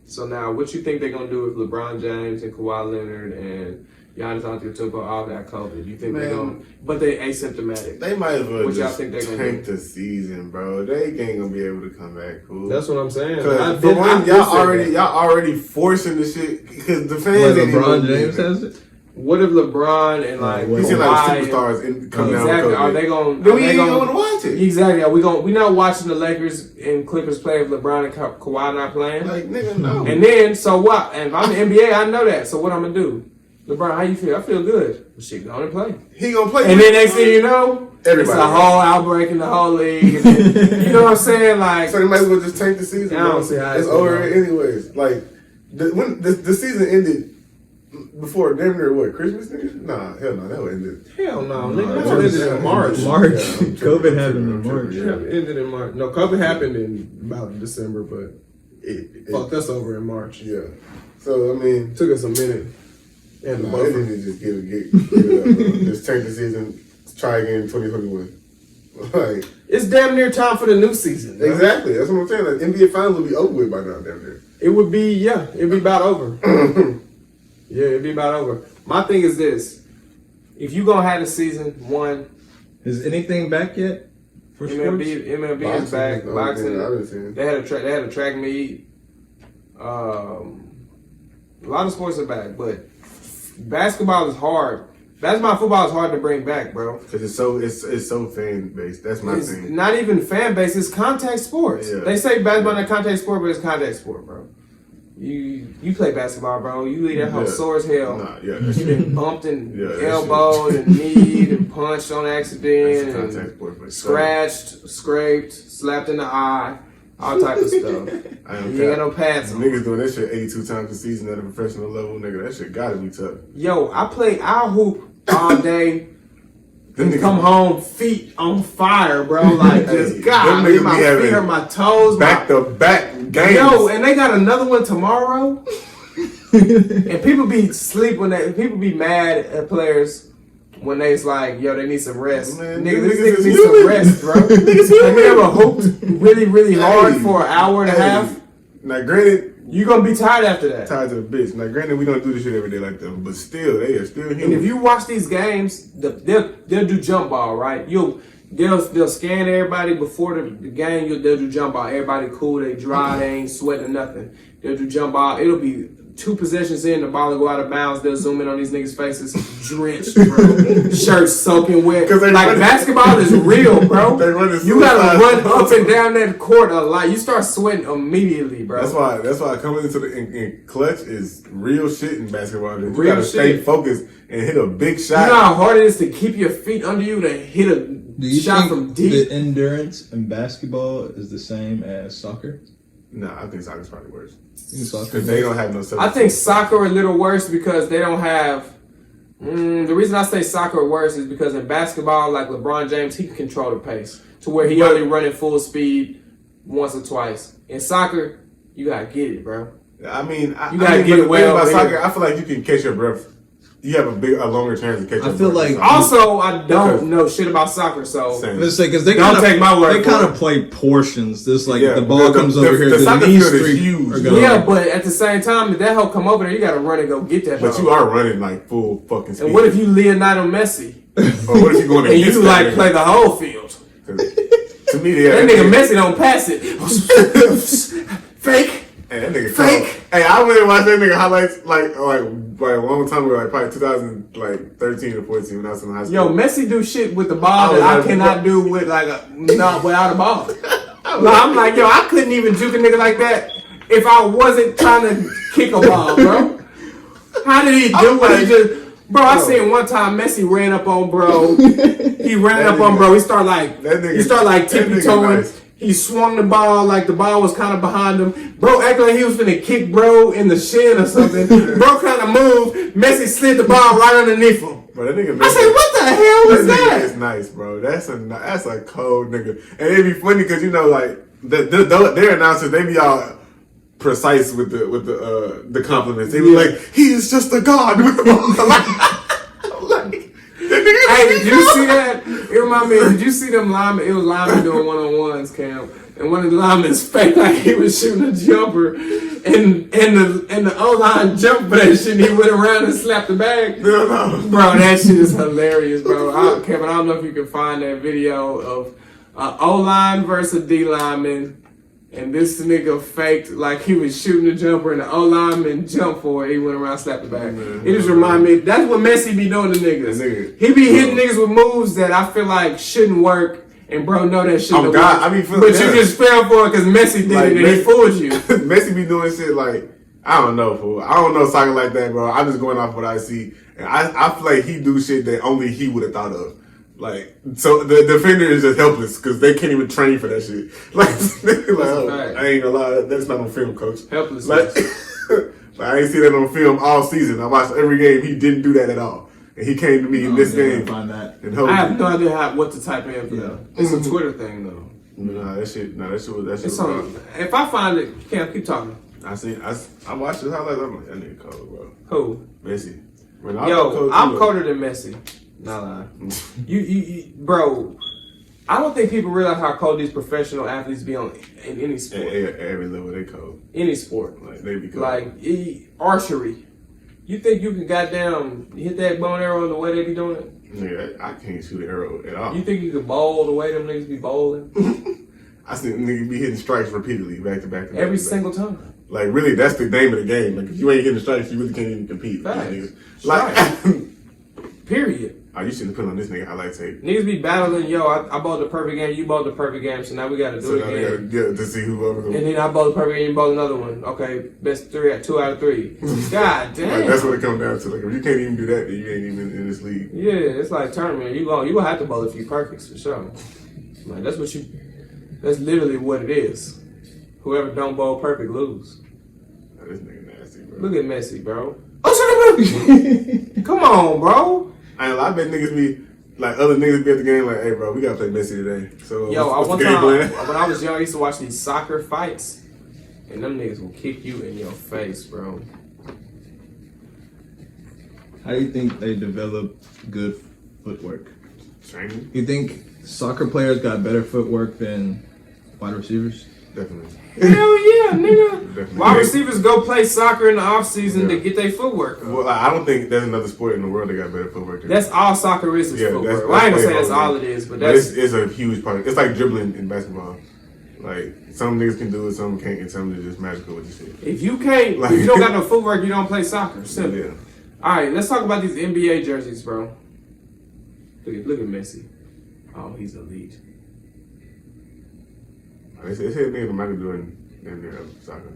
Speaker 1: So now, what you think they're going to do with LeBron James and Kawhi Leonard and Giannis Antetokounmpo all got COVID? You think they're going to, but they asymptomatic.
Speaker 2: They might as well
Speaker 1: What y'all
Speaker 2: just
Speaker 1: think they're gonna
Speaker 2: tank
Speaker 1: do?
Speaker 2: the season, bro. They ain't gonna be able to come back, cool.
Speaker 1: That's what I'm saying.
Speaker 2: Cause for one, y'all already forcing the shit because the fans
Speaker 3: What,
Speaker 2: ain't even
Speaker 3: LeBron
Speaker 2: believe
Speaker 3: James
Speaker 2: it.
Speaker 3: has it?
Speaker 1: What if LeBron and like
Speaker 2: You see like
Speaker 1: Kawhi
Speaker 2: superstars come down
Speaker 1: exactly?
Speaker 2: with COVID.
Speaker 1: Are they going?
Speaker 2: Then we ain't gonna want to watch it.
Speaker 1: Exactly. Are we going? We not watching the Lakers and Clippers play if LeBron and Kawhi not playing.
Speaker 2: Like nigga, no.
Speaker 1: And then, so what? And if I'm the NBA, I know that. So what I'm gonna do? LeBron, how you feel? I feel good. Well, shit, go on and play.
Speaker 2: He gonna play.
Speaker 1: And then next thing you know,
Speaker 2: Everybody.
Speaker 1: it's a whole outbreak in the whole league. And then, you know what I'm saying? Like,
Speaker 2: So they might as well just tank the season.
Speaker 1: I don't
Speaker 2: bro.
Speaker 1: see how
Speaker 2: it's
Speaker 1: it's
Speaker 2: over
Speaker 1: going.
Speaker 2: anyways. Like when the season ended before damn near what Christmas nigga? Nah, hell no, that would ended.
Speaker 1: hell no,
Speaker 3: No,
Speaker 1: nigga.
Speaker 3: it
Speaker 1: That
Speaker 3: was
Speaker 1: ended in March.
Speaker 3: March.
Speaker 2: Yeah, I'm tripping,
Speaker 3: COVID
Speaker 2: I'm
Speaker 3: happened in
Speaker 2: tripping,
Speaker 3: March.
Speaker 2: yeah.
Speaker 1: It ended in March. No, COVID happened in about December, but
Speaker 2: It
Speaker 1: fucked us over in March.
Speaker 2: yeah. So I mean,
Speaker 1: Took us a minute. And
Speaker 2: Nah, they need to just give it up, bro. Just tank the season, try again in 2021. Like,
Speaker 1: it's damn near time for the new season. Bro.
Speaker 2: Exactly. That's what I'm saying. Like, NBA Finals will be over with by now, damn near.
Speaker 1: It would be, yeah, it'd be about over. Yeah, it'd be about over. My thing is this. If you gonna have the season one.
Speaker 3: Is anything back yet? For
Speaker 1: MLB
Speaker 2: Boxing
Speaker 1: is back.
Speaker 2: is the only
Speaker 1: Boxing.
Speaker 2: thing I've been seeing.
Speaker 1: They had a track meet. A lot of sports are back, but basketball is hard. Basketball and football is hard to bring back, bro.
Speaker 2: Because it's so fan based. That's my thing.
Speaker 1: Not even fan based. It's contact sports.
Speaker 2: Yeah.
Speaker 1: They say basketball not contact sport, but it's contact sport, bro. You play basketball, bro. You leave that house sore as hell.
Speaker 2: Nah, yeah,
Speaker 1: You been bumped and
Speaker 2: Yeah,
Speaker 1: elbowed and kneed and punched on accident
Speaker 2: That's a
Speaker 1: and
Speaker 2: contact sport, but
Speaker 1: scratched, scraped, slapped in the eye, all type of stuff.
Speaker 2: I
Speaker 1: You ain't got no pads on.
Speaker 2: Niggas doing that shit 82 times a season at a professional level, nigga. That shit gotta be tough.
Speaker 1: Yo, I hoop all day.
Speaker 2: Them
Speaker 1: And
Speaker 2: niggas-
Speaker 1: come home, feet on fire, bro. Like, just
Speaker 2: Hey,
Speaker 1: God,
Speaker 2: them niggas
Speaker 1: my
Speaker 2: be having
Speaker 1: feet hurt, my toes,
Speaker 2: Back to back games.
Speaker 1: Yo, and they got another one tomorrow. And people be people be mad at players when they's like, yo, they need some rest.
Speaker 2: Man,
Speaker 1: Niggas
Speaker 2: niggas is
Speaker 1: need some
Speaker 2: human.
Speaker 1: rest, bro.
Speaker 2: Niggas
Speaker 1: Have you
Speaker 2: human.
Speaker 1: ever hooped really, really hard for an hour and a half?
Speaker 2: Now, granted,
Speaker 1: You gonna be tired after that.
Speaker 2: tied to the bitch. Now, granted, we don't do this shit every day like them, but still, they are still human.
Speaker 1: And if you watch these games, they'll do jump ball, right? They'll scan everybody before the game. They'll do jump ball. Everybody cool, they dry, they ain't sweating or nothing. They'll do jump ball. It'll be 2 possessions in, the ball will go out of bounds. They'll zoom in on these niggas' faces, drenched, bro. Shirts soaking wet.
Speaker 2: 'Cause they
Speaker 1: Like
Speaker 2: run-
Speaker 1: basketball is real, bro.
Speaker 2: They run
Speaker 1: You gotta
Speaker 2: suicide.
Speaker 1: run up and down that court a lot. You start sweating immediately, bro.
Speaker 2: That's why coming into the in clutch is real shit in basketball. You
Speaker 1: Real
Speaker 2: gotta stay
Speaker 1: shit.
Speaker 2: focused and hit a big
Speaker 1: You
Speaker 2: shot.
Speaker 1: know how hard it is to keep your feet under you to hit a
Speaker 3: Do you
Speaker 1: shot
Speaker 3: think
Speaker 1: from deep?
Speaker 3: the endurance in basketball is the same as soccer?
Speaker 2: Nah, I think soccer's probably worse.
Speaker 3: Soccer.
Speaker 2: Because they don't have no
Speaker 1: I think soccer a little worse because they don't have. The reason I say soccer worse is because in basketball, like LeBron James, he can control the pace to where he only running full speed once or twice. In soccer, you gotta get it, bro.
Speaker 2: I mean,
Speaker 1: You gotta get
Speaker 2: but
Speaker 1: it well
Speaker 2: the thing about
Speaker 1: over
Speaker 2: soccer,
Speaker 1: here.
Speaker 2: I feel like you can catch your breath. You have a longer chance to catch
Speaker 3: I
Speaker 2: your
Speaker 3: feel
Speaker 2: breath.
Speaker 3: like-
Speaker 1: Also, I
Speaker 2: Because-
Speaker 1: don't know shit about soccer, so
Speaker 2: Same.
Speaker 3: Let's say because they
Speaker 1: Don't
Speaker 3: kind of
Speaker 1: take my word
Speaker 3: They
Speaker 1: for
Speaker 3: kind
Speaker 1: it.
Speaker 3: of play portions. This like
Speaker 2: Yeah,
Speaker 3: the ball comes over here,
Speaker 2: the
Speaker 3: the
Speaker 2: soccer
Speaker 3: these
Speaker 2: field is
Speaker 3: three
Speaker 2: huge.
Speaker 3: are going.
Speaker 1: yeah. But at the same time, if that help come over there, you gotta run and go get that.
Speaker 2: But
Speaker 1: ball.
Speaker 2: you are running like full fucking speed.
Speaker 1: And what if you Leonardo Messi
Speaker 2: Or what if you going
Speaker 1: and
Speaker 2: against
Speaker 1: you
Speaker 2: that
Speaker 1: like
Speaker 2: nigga?
Speaker 1: play the whole field?
Speaker 2: To me,
Speaker 1: That nigga Messi don't pass it. Fake.
Speaker 2: Hey, that nigga
Speaker 1: Fake.
Speaker 2: cold. Hey, I went and watched that nigga highlights like a long time ago, like probably 2013 or 14 when I was in high school.
Speaker 1: Yo, Messi do shit with the ball
Speaker 2: I
Speaker 1: that I
Speaker 2: was like,
Speaker 1: cannot do with without a ball. No, I'm like, yo, I couldn't even juke a nigga like that if I wasn't trying to kick a ball, bro. How did he do what he just? Bro, I seen one time Messi ran up on bro. He ran up on bro. He started like
Speaker 2: that
Speaker 1: tippy
Speaker 2: nigga
Speaker 1: toeing.
Speaker 2: nice.
Speaker 1: He swung the ball like the ball was kind of behind him. Bro acted like he was finna kick bro in the shin or something. Bro kind of moved. Messi slid the ball right underneath him.
Speaker 2: Bro, that nigga
Speaker 1: I said, what the hell was
Speaker 2: That nigga
Speaker 1: that?
Speaker 2: is nice, bro. That's a cold nigga. And it'd be funny because like their announcers, they be all precise with the compliments. They be like, he is just a god with the ball. Like, that nigga
Speaker 1: Hey, did you see that? It reminded me. Did you see them linemen? It was linemen doing one-on-ones, Cam, and one of the linemen faked like he was shooting a jumper, and the O-line jumped for that shit. And he went around and slapped the bag.
Speaker 2: No.
Speaker 1: Bro, that shit is hilarious, bro. Kevin, I don't know if you can find that video of O-line versus D lineman. And this nigga faked like he was shooting a jumper, and the O-lineman jumped for it. He went around and slapped the back. It just remind me, that's what Messi be doing to niggas.
Speaker 2: That nigga-
Speaker 1: He be hitting niggas with moves that I feel like shouldn't work, and bro know that shit.
Speaker 2: Oh, God, I be feeling
Speaker 1: but
Speaker 2: that.
Speaker 1: you just fell for it because Messi did
Speaker 2: Like,
Speaker 1: it and he
Speaker 2: Messi-
Speaker 1: fooled you.
Speaker 2: Messi be doing shit like, I don't know, fool. I don't know soccer like that, bro. I'm just going off what I see. And I feel like he do shit that only he would have thought of. Like, so the defender is just helpless because they can't even train for that shit. Like, oh,
Speaker 1: fact.
Speaker 2: I ain't gonna lie, that's not on film, coach.
Speaker 1: Helpless.
Speaker 2: Like, I ain't see that on film all season. I watched every game. He didn't do that at all. And he came to me in this game.
Speaker 3: Find that.
Speaker 2: And
Speaker 1: I have no idea what to type in for
Speaker 3: Yeah.
Speaker 1: that. It's a Twitter thing though.
Speaker 2: that shit
Speaker 1: It's
Speaker 2: was
Speaker 1: on. If I find it, Cam, keep talking.
Speaker 2: I watched his highlights. I'm like, that nigga cold, bro.
Speaker 1: Who?
Speaker 2: Messi.
Speaker 1: I'm colder than Messi. Not lying. you, bro. I don't think people realize how cold these professional athletes be on in any sport.
Speaker 2: At every level, they cold.
Speaker 1: Any sport,
Speaker 2: like they be cold.
Speaker 1: Like archery. You think you can goddamn hit that bow and arrow the way they be doing it?
Speaker 2: Nigga, I can't shoot an arrow at all.
Speaker 1: You think you can bowl the way them niggas be bowling?
Speaker 2: I see niggas be hitting strikes repeatedly, back to back.
Speaker 1: Every single time.
Speaker 2: Like really, that's the name of the game. Like if you ain't hitting strikes, you really can't even compete. Like,
Speaker 1: period.
Speaker 2: Oh, you shouldn't put on this nigga highlight tape.
Speaker 1: Niggas be battling, yo, I bowled the perfect game, you bowled the perfect game, so now we gotta do it again.
Speaker 2: Yeah, to see whoever goes.
Speaker 1: And then I bowled the perfect game, you bowled another one. Okay, best 2 out of 3. God damn.
Speaker 2: Like, that's what it comes down to. Like if you can't even do that, then you ain't even in this league.
Speaker 1: Yeah, it's like tournament. You gonna have to bowl a few perfects for sure. Like that's literally what it is. Whoever don't bowl perfect lose.
Speaker 2: Oh, this nigga nasty, bro.
Speaker 1: Look at Messi, bro. Come on, bro.
Speaker 2: I bet niggas be like other niggas be at the game like, hey bro, we gotta play Messi today. So
Speaker 1: yo,
Speaker 2: what's
Speaker 1: one
Speaker 2: the game
Speaker 1: time
Speaker 2: plan?
Speaker 1: when I was young, I used to watch these soccer fights, and them niggas will kick you in your face, bro.
Speaker 3: How do you think they develop good footwork?
Speaker 2: Training?
Speaker 3: You think soccer players got better footwork than wide receivers?
Speaker 2: Definitely.
Speaker 1: Hell yeah, nigga.
Speaker 2: Definitely.
Speaker 1: Wide receivers go play soccer in the off season to get their footwork up.
Speaker 2: Well, I don't think there's another sport in the world that got better footwork.
Speaker 1: That's all soccer is footwork. Well, I ain't gonna say that's all it is, but
Speaker 2: it's a huge part. It's like dribbling in basketball. Like some niggas can do it, some can't, and some are just magical with this shit.
Speaker 1: If you can't, if you don't got no footwork, you don't play soccer. Simple.
Speaker 2: Yeah.
Speaker 1: All right, let's talk about these NBA jerseys, bro. Look at Messi. Oh, he's elite.
Speaker 2: It's his nigga Michael Jordan in there soccer.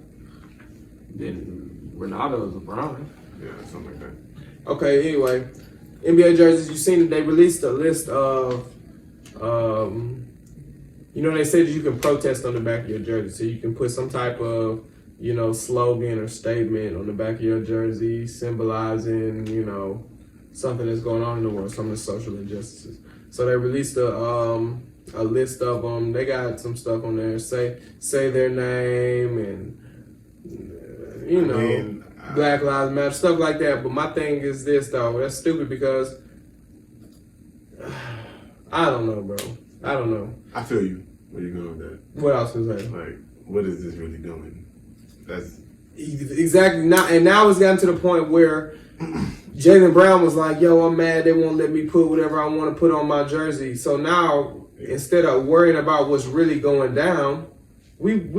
Speaker 1: Then Ronaldo is LeBron.
Speaker 2: Yeah, something like that.
Speaker 1: Okay, anyway. NBA jerseys, you seen that they released a list of, they said that you can protest on the back of your jersey. So you can put some type of, slogan or statement on the back of your jersey symbolizing, something that's going on in the world, some of the social injustices. So they released a list of them. They got some stuff on there. Say their name and Black Lives Matter, stuff like that. But my thing is this though. That's stupid because I don't know, bro. I don't know.
Speaker 2: I feel you. Where you going with that?
Speaker 1: What else was that?
Speaker 2: Like, what is this really doing? That's
Speaker 1: exactly now it's gotten to the point where Jaylen Brown was like, yo, I'm mad they won't let me put whatever I want to put on my jersey. So now, instead of worrying about what's really going down, we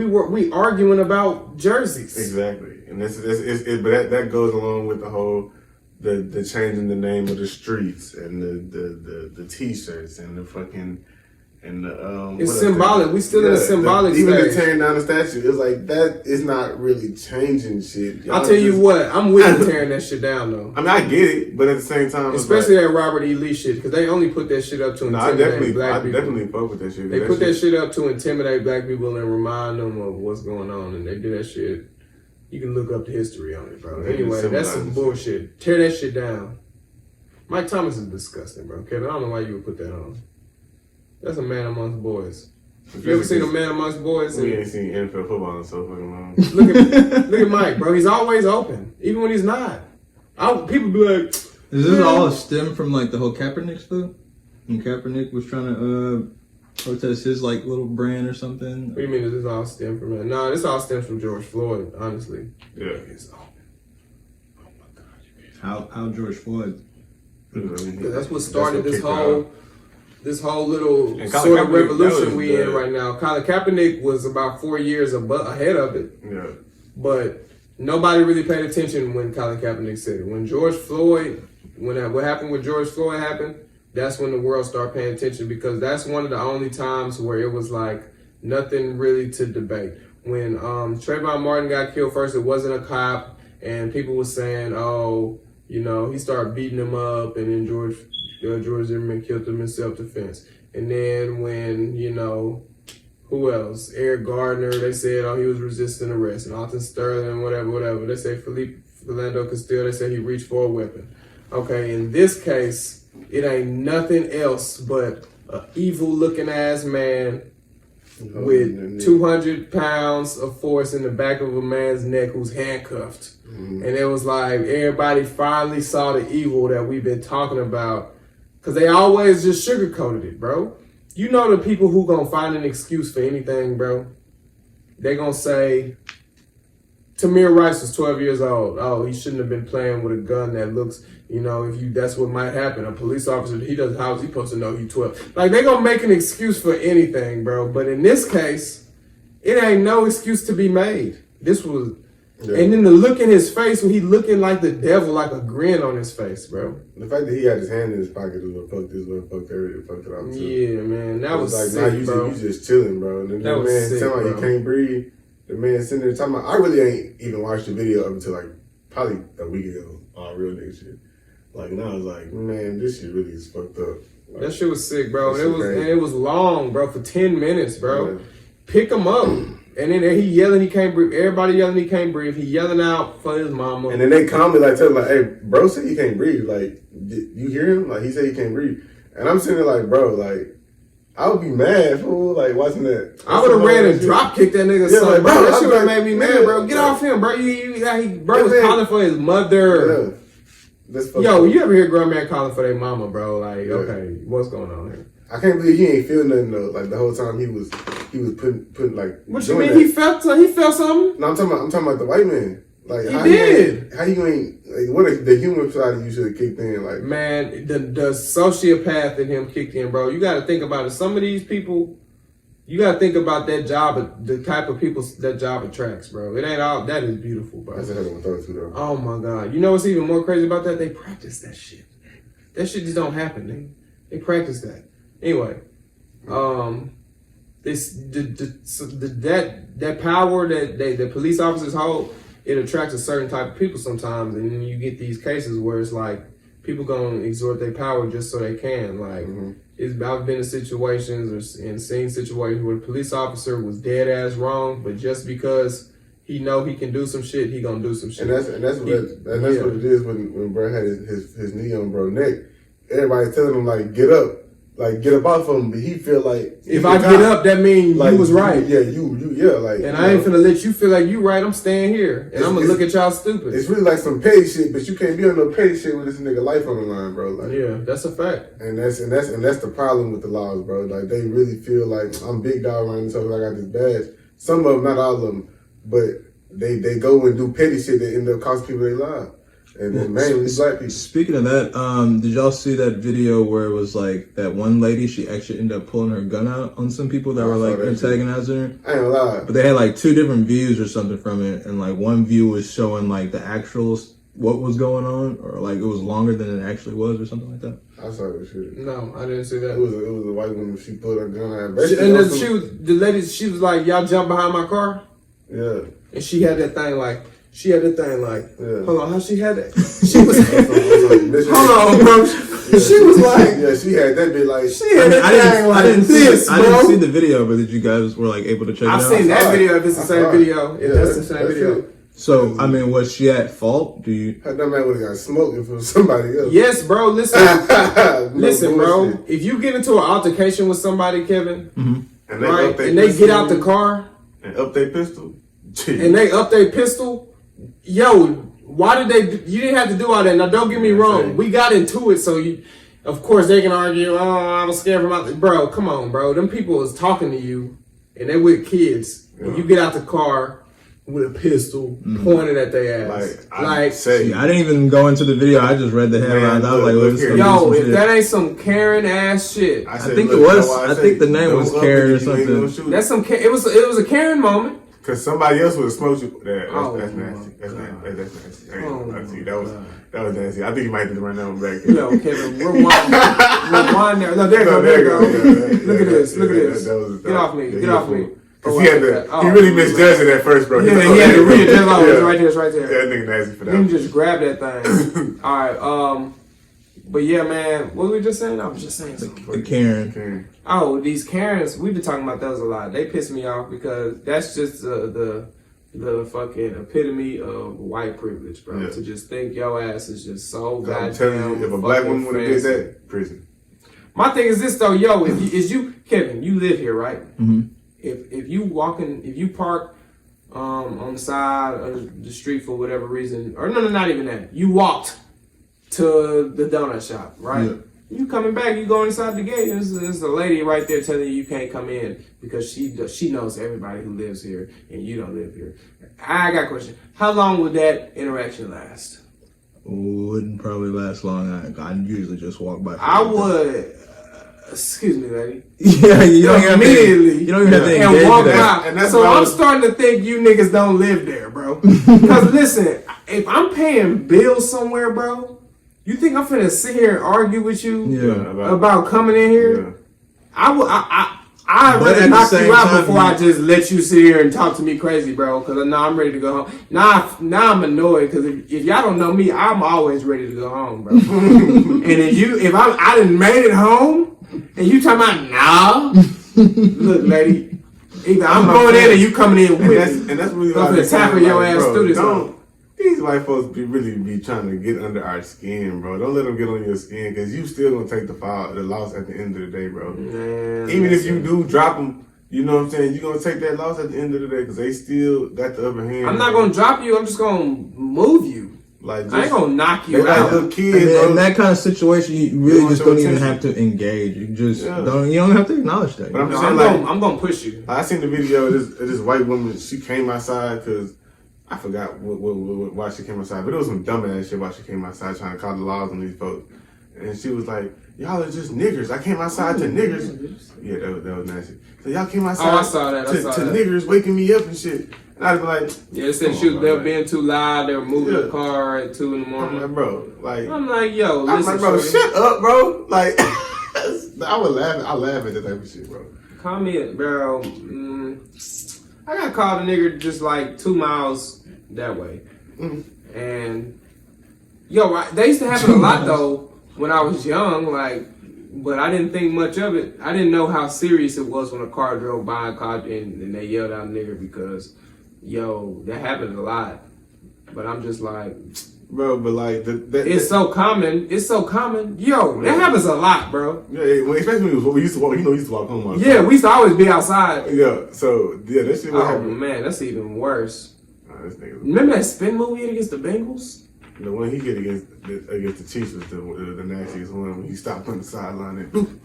Speaker 1: arguing about jerseys.
Speaker 2: Exactly. And but that goes along with the whole the changing the name of the streets and the t-shirts and the fucking and the
Speaker 1: it's symbolic. We still in a symbolic stage.
Speaker 2: Even the tearing down the statue, it's like that is not really changing shit.
Speaker 1: I'll tell you what, I'm with you tearing that shit down though.
Speaker 2: I mean, I get it, but at the same time,
Speaker 1: especially that Robert E. Lee shit, because they only put that shit up to intimidate black people.
Speaker 2: I definitely fuck with that shit.
Speaker 1: They put that shit up to intimidate black people and remind them of what's going on, and they do that shit. You can look up the history on it, bro. Anyway, that's some bullshit. Tear that shit down. Mike Thomas is disgusting, bro. Kevin, I don't know why you would put that on. That's a man amongst boys. You ever seen a man amongst boys?
Speaker 2: We ain't seen NFL football in so fucking long.
Speaker 1: Look at Mike, bro. He's always open, even when he's not. People be like,
Speaker 3: is this all a stem from like the whole Kaepernick stuff? When Kaepernick was trying to protest his like little brand or something?
Speaker 1: What do you mean? Is this all stem from that? No, this all stems from George Floyd. Honestly,
Speaker 2: yeah.
Speaker 1: It's open. Oh my God.
Speaker 3: How George Floyd?
Speaker 1: That's what started this whole little sort of revolution we in right now. Colin Kaepernick was about 4 years ahead of it.
Speaker 2: Yeah.
Speaker 1: But nobody really paid attention when Colin Kaepernick said it. When George Floyd, what happened with George Floyd happened, that's when the world started paying attention because that's one of the only times where it was like nothing really to debate. When Trayvon Martin got killed first, it wasn't a cop, and people were saying, he started beating him up, and then George Zimmerman killed him in self-defense. And then when, who else? Eric Gardner, they said, he was resisting arrest. And Alton Sterling, whatever. They say Philando Castile, they said he reached for a weapon. Okay, in this case, it ain't nothing else but an evil-looking ass man with 200 pounds of force in the back of a man's neck who's handcuffed. And it was like everybody finally saw the evil that we've been talking about, because they always just sugarcoated it, bro. You know the people who gonna find an excuse for anything, bro. They gonna say Tamir Rice was 12 years old. Oh, he shouldn't have been playing with a gun that looks, that's what might happen. A police officer, how's he supposed to know he's 12? Like, they gonna make an excuse for anything, bro. But in this case, it ain't no excuse to be made. This was, and then the look in his face when he looking like the devil, like a grin on his face, bro.
Speaker 2: The fact that he had his hand in his pocket is what fucked everything fucked it up too.
Speaker 1: Yeah, man, that was
Speaker 2: like,
Speaker 1: sick,
Speaker 2: bro. You just chilling, bro. And then
Speaker 1: that was
Speaker 2: man
Speaker 1: sick,
Speaker 2: telling
Speaker 1: bro.
Speaker 2: you can't breathe. The man sitting there talking about, I really ain't even watched the video up until like probably a week ago. All real nigga shit. Like, now I was like, man, this shit really is fucked up. Like,
Speaker 1: that shit was sick, bro. And it was long, bro, for 10 minutes, bro.
Speaker 2: Yeah.
Speaker 1: Pick him up. And then he yelling he can't breathe. Everybody yelling he can't breathe. He yelling out for his mama.
Speaker 2: And then they calmly like tell him like, hey, bro said he can't breathe. Like, you hear him? Like, he said he can't breathe. And I'm sitting there like, bro, like, I would be mad, fool, like, watching that.
Speaker 1: I would have ran and drop kicked that nigga.
Speaker 2: Yeah,
Speaker 1: son,
Speaker 2: like,
Speaker 1: bro,
Speaker 2: bro,
Speaker 1: that shit would have
Speaker 2: like,
Speaker 1: made me mad, bro. Get off him, bro. Bro was calling for his mother.
Speaker 2: Yeah.
Speaker 1: Yo, you ever hear a grown man calling for their mama, bro? Like, okay, what's going on here?
Speaker 2: I can't believe he ain't feel nothing though. Like the whole time he was putting like.
Speaker 1: What you mean? He felt something?
Speaker 2: No, I'm talking about the white man. Like
Speaker 1: he did.
Speaker 2: How you ain't like what if the human side of you should have kicked in? Like,
Speaker 1: man, the sociopath in him kicked in, bro. You got to think about it. Some of these people, you got to think about that job, the type of people that job attracts, bro. It ain't all that is beautiful, bro.
Speaker 2: That's a hell of a thought too, though.
Speaker 1: Oh my God! You know what's even more crazy about that? They practice that shit. That shit just don't happen, nigga. They practice that. Anyway, that power that the police officers hold, it attracts a certain type of people sometimes, and then you get these cases where it's like people gonna exert their power just so they can. Like, I've been in situations and seen situations where the police officer was dead ass wrong, but just because he know he can do some shit, he gonna do some shit.
Speaker 2: And that's what it is when bro had his knee on bro neck. Everybody telling him like get up off of him, but he feel like
Speaker 1: if I get up, that means like, you was right.
Speaker 2: Like,
Speaker 1: and I ain't finna let you feel like you right. I'm staying here, and I'm gonna look at y'all stupid.
Speaker 2: It's really like some petty shit, but you can't be on no petty shit with this nigga life on the line, bro. Like,
Speaker 1: yeah, that's a fact.
Speaker 2: And that's the problem with the laws, bro. Like they really feel like I'm big dog around so I got this badge. Some of them, not all of them, but they go and do petty shit that end up costing people their lives. And then mainly black people.
Speaker 3: Speaking of that, did y'all see that video where it was like that one lady, she actually ended up pulling her gun out on some people that were like antagonizing her?
Speaker 2: I ain't gonna lie.
Speaker 3: But they had like two different views or something from it, and like one view was showing like the actual what was going on, or like it was longer than it actually was, or something like that.
Speaker 2: I saw that shit.
Speaker 1: No, I didn't see that.
Speaker 2: It was a white woman. She pulled her gun out.
Speaker 1: She was like, y'all jump behind my car.
Speaker 2: Yeah.
Speaker 1: And she had that thing like. Hold on, how she had that? She was hold on, bro. She was like,
Speaker 2: yeah, she had that bit like.
Speaker 1: She had that thing like this, bro.
Speaker 3: I didn't see the video, but did you guys were like able to check it out?
Speaker 1: I've seen that video. If it's the same video, if that's the same video.
Speaker 3: So I mean, was she at fault? Do you?
Speaker 2: That man would have got smoking from somebody else.
Speaker 1: Yes, bro. Listen, listen, bro. If you get into an altercation with somebody, Kevin, and they get out the car
Speaker 2: and up their pistol,
Speaker 1: yo, why did they? You didn't have to do all that. Now, don't get me wrong. We got into it, so of course they can argue. Oh, I was scared from out. Bro, come on, bro. Them people is talking to you, and they with kids. Yeah. And you get out the car with a pistol pointed at their ass.
Speaker 3: See, I didn't even go into the video. I just read the headlines. I was like,
Speaker 1: look here. Yo, if that ain't some Karen ass shit.
Speaker 3: I think it was. I think the name was Karen or something.
Speaker 1: That's some. It was a Karen moment.
Speaker 2: Cause somebody else would have smoked you. That's nasty. That's nasty. That was nasty. I think you might have to run that one back.
Speaker 1: Yo, Kevin, rewind there. No, there you go. Look at this. Get off me. Get off me.
Speaker 2: Cause he really misjudged it at first, bro.
Speaker 1: Yeah, he had to read it. It's right there.
Speaker 2: That nigga nasty for that.
Speaker 1: Let me just grab that thing. All right. But yeah, man, what were we just saying? I was just saying something.
Speaker 3: The Karen.
Speaker 1: Oh, these Karens, we've been talking about those a lot. They piss me off because that's just the fucking epitome of white privilege, bro. Yeah. To just think your ass is just so goddamn. I'm telling you,
Speaker 2: if a black woman would have did that, prison.
Speaker 1: My thing is this though, yo, Kevin, you live here, right?
Speaker 3: Mm-hmm.
Speaker 1: if you park on the side of the street for whatever reason, or no, not even that. You walked to the donut shop, right? Yeah. You coming back, you go inside the gate, and there's a lady right there telling you can't come in because she knows everybody who lives here and you don't live here. I got a question. How long would that interaction last?
Speaker 3: Wouldn't probably last long. I usually just walk by.
Speaker 1: I would. Excuse me, lady.
Speaker 3: Yeah, you don't
Speaker 1: immediately.
Speaker 3: You don't even have to engage
Speaker 1: and walk
Speaker 3: with
Speaker 1: out.
Speaker 2: And that's
Speaker 1: so I'm starting to think you niggas don't live there, bro. Because listen, if I'm paying bills somewhere, bro, you think I'm finna sit here and argue with you about coming in here? Yeah. I'd rather knock you out before I just let you sit here and talk to me crazy, bro. Because now I'm ready to go home. Now I'm annoyed because if y'all don't know me, I'm always ready to go home, bro. And if I done made it home and you talking about nah, look, lady, either I'm going in or you coming in with me.
Speaker 2: And that's really
Speaker 1: I'm gonna tackle your ass through this.
Speaker 2: These white folks really be trying to get under our skin, bro. Don't let them get on your skin because you still gonna take the loss at the end of the day, bro. Man, even if you do drop them, you know what I'm saying? You're gonna take that loss at the end of the day because they still got the upper hand.
Speaker 1: I'm not gonna drop you. I'm just gonna move you. Like I ain't gonna knock you out.
Speaker 2: Little kids,
Speaker 3: in that kind of situation, you really just don't even have to engage. You just don't. You don't have to acknowledge that.
Speaker 2: But I'm just saying,
Speaker 1: I'm gonna push you.
Speaker 2: I seen the video of this white woman. She came outside because. I forgot why she came outside, but it was some dumbass shit why she came outside trying to call the laws on these folks. And she was like, y'all are just niggers. I came outside to niggers. Yeah, that was nasty. So y'all came outside
Speaker 1: I saw that.
Speaker 2: to niggers waking me up and shit. And I'd be like,
Speaker 1: yeah, they said they were being too loud. They were moving the car at 2 a.m.
Speaker 2: I'm like, bro, like.
Speaker 1: I'm like, yo, listen,
Speaker 2: I'm like, bro, shut up, bro. Like, I would laugh. I laugh at that type of shit, bro.
Speaker 1: Comment, bro. I got called a nigger just like 2 miles that way. Mm-hmm. And yo, they used to happen a lot though when I was young, like, but I didn't think much of it. I didn't know how serious it was when a car drove by and they yelled out nigger because, yo, that happens a lot. But I'm just like,
Speaker 2: bro, but like
Speaker 1: it's so common. It's so common. Yo, that happens a lot, bro.
Speaker 2: Yeah, especially when we used to walk. You know, we used to walk home. Outside.
Speaker 1: Yeah, we used to always be outside.
Speaker 2: Yeah, so yeah, that shit.
Speaker 1: Oh man, that's even worse. Remember that spin movie against the Bengals?
Speaker 2: The one he did against the Chiefs was the nastiest one. When he stopped on the sideline and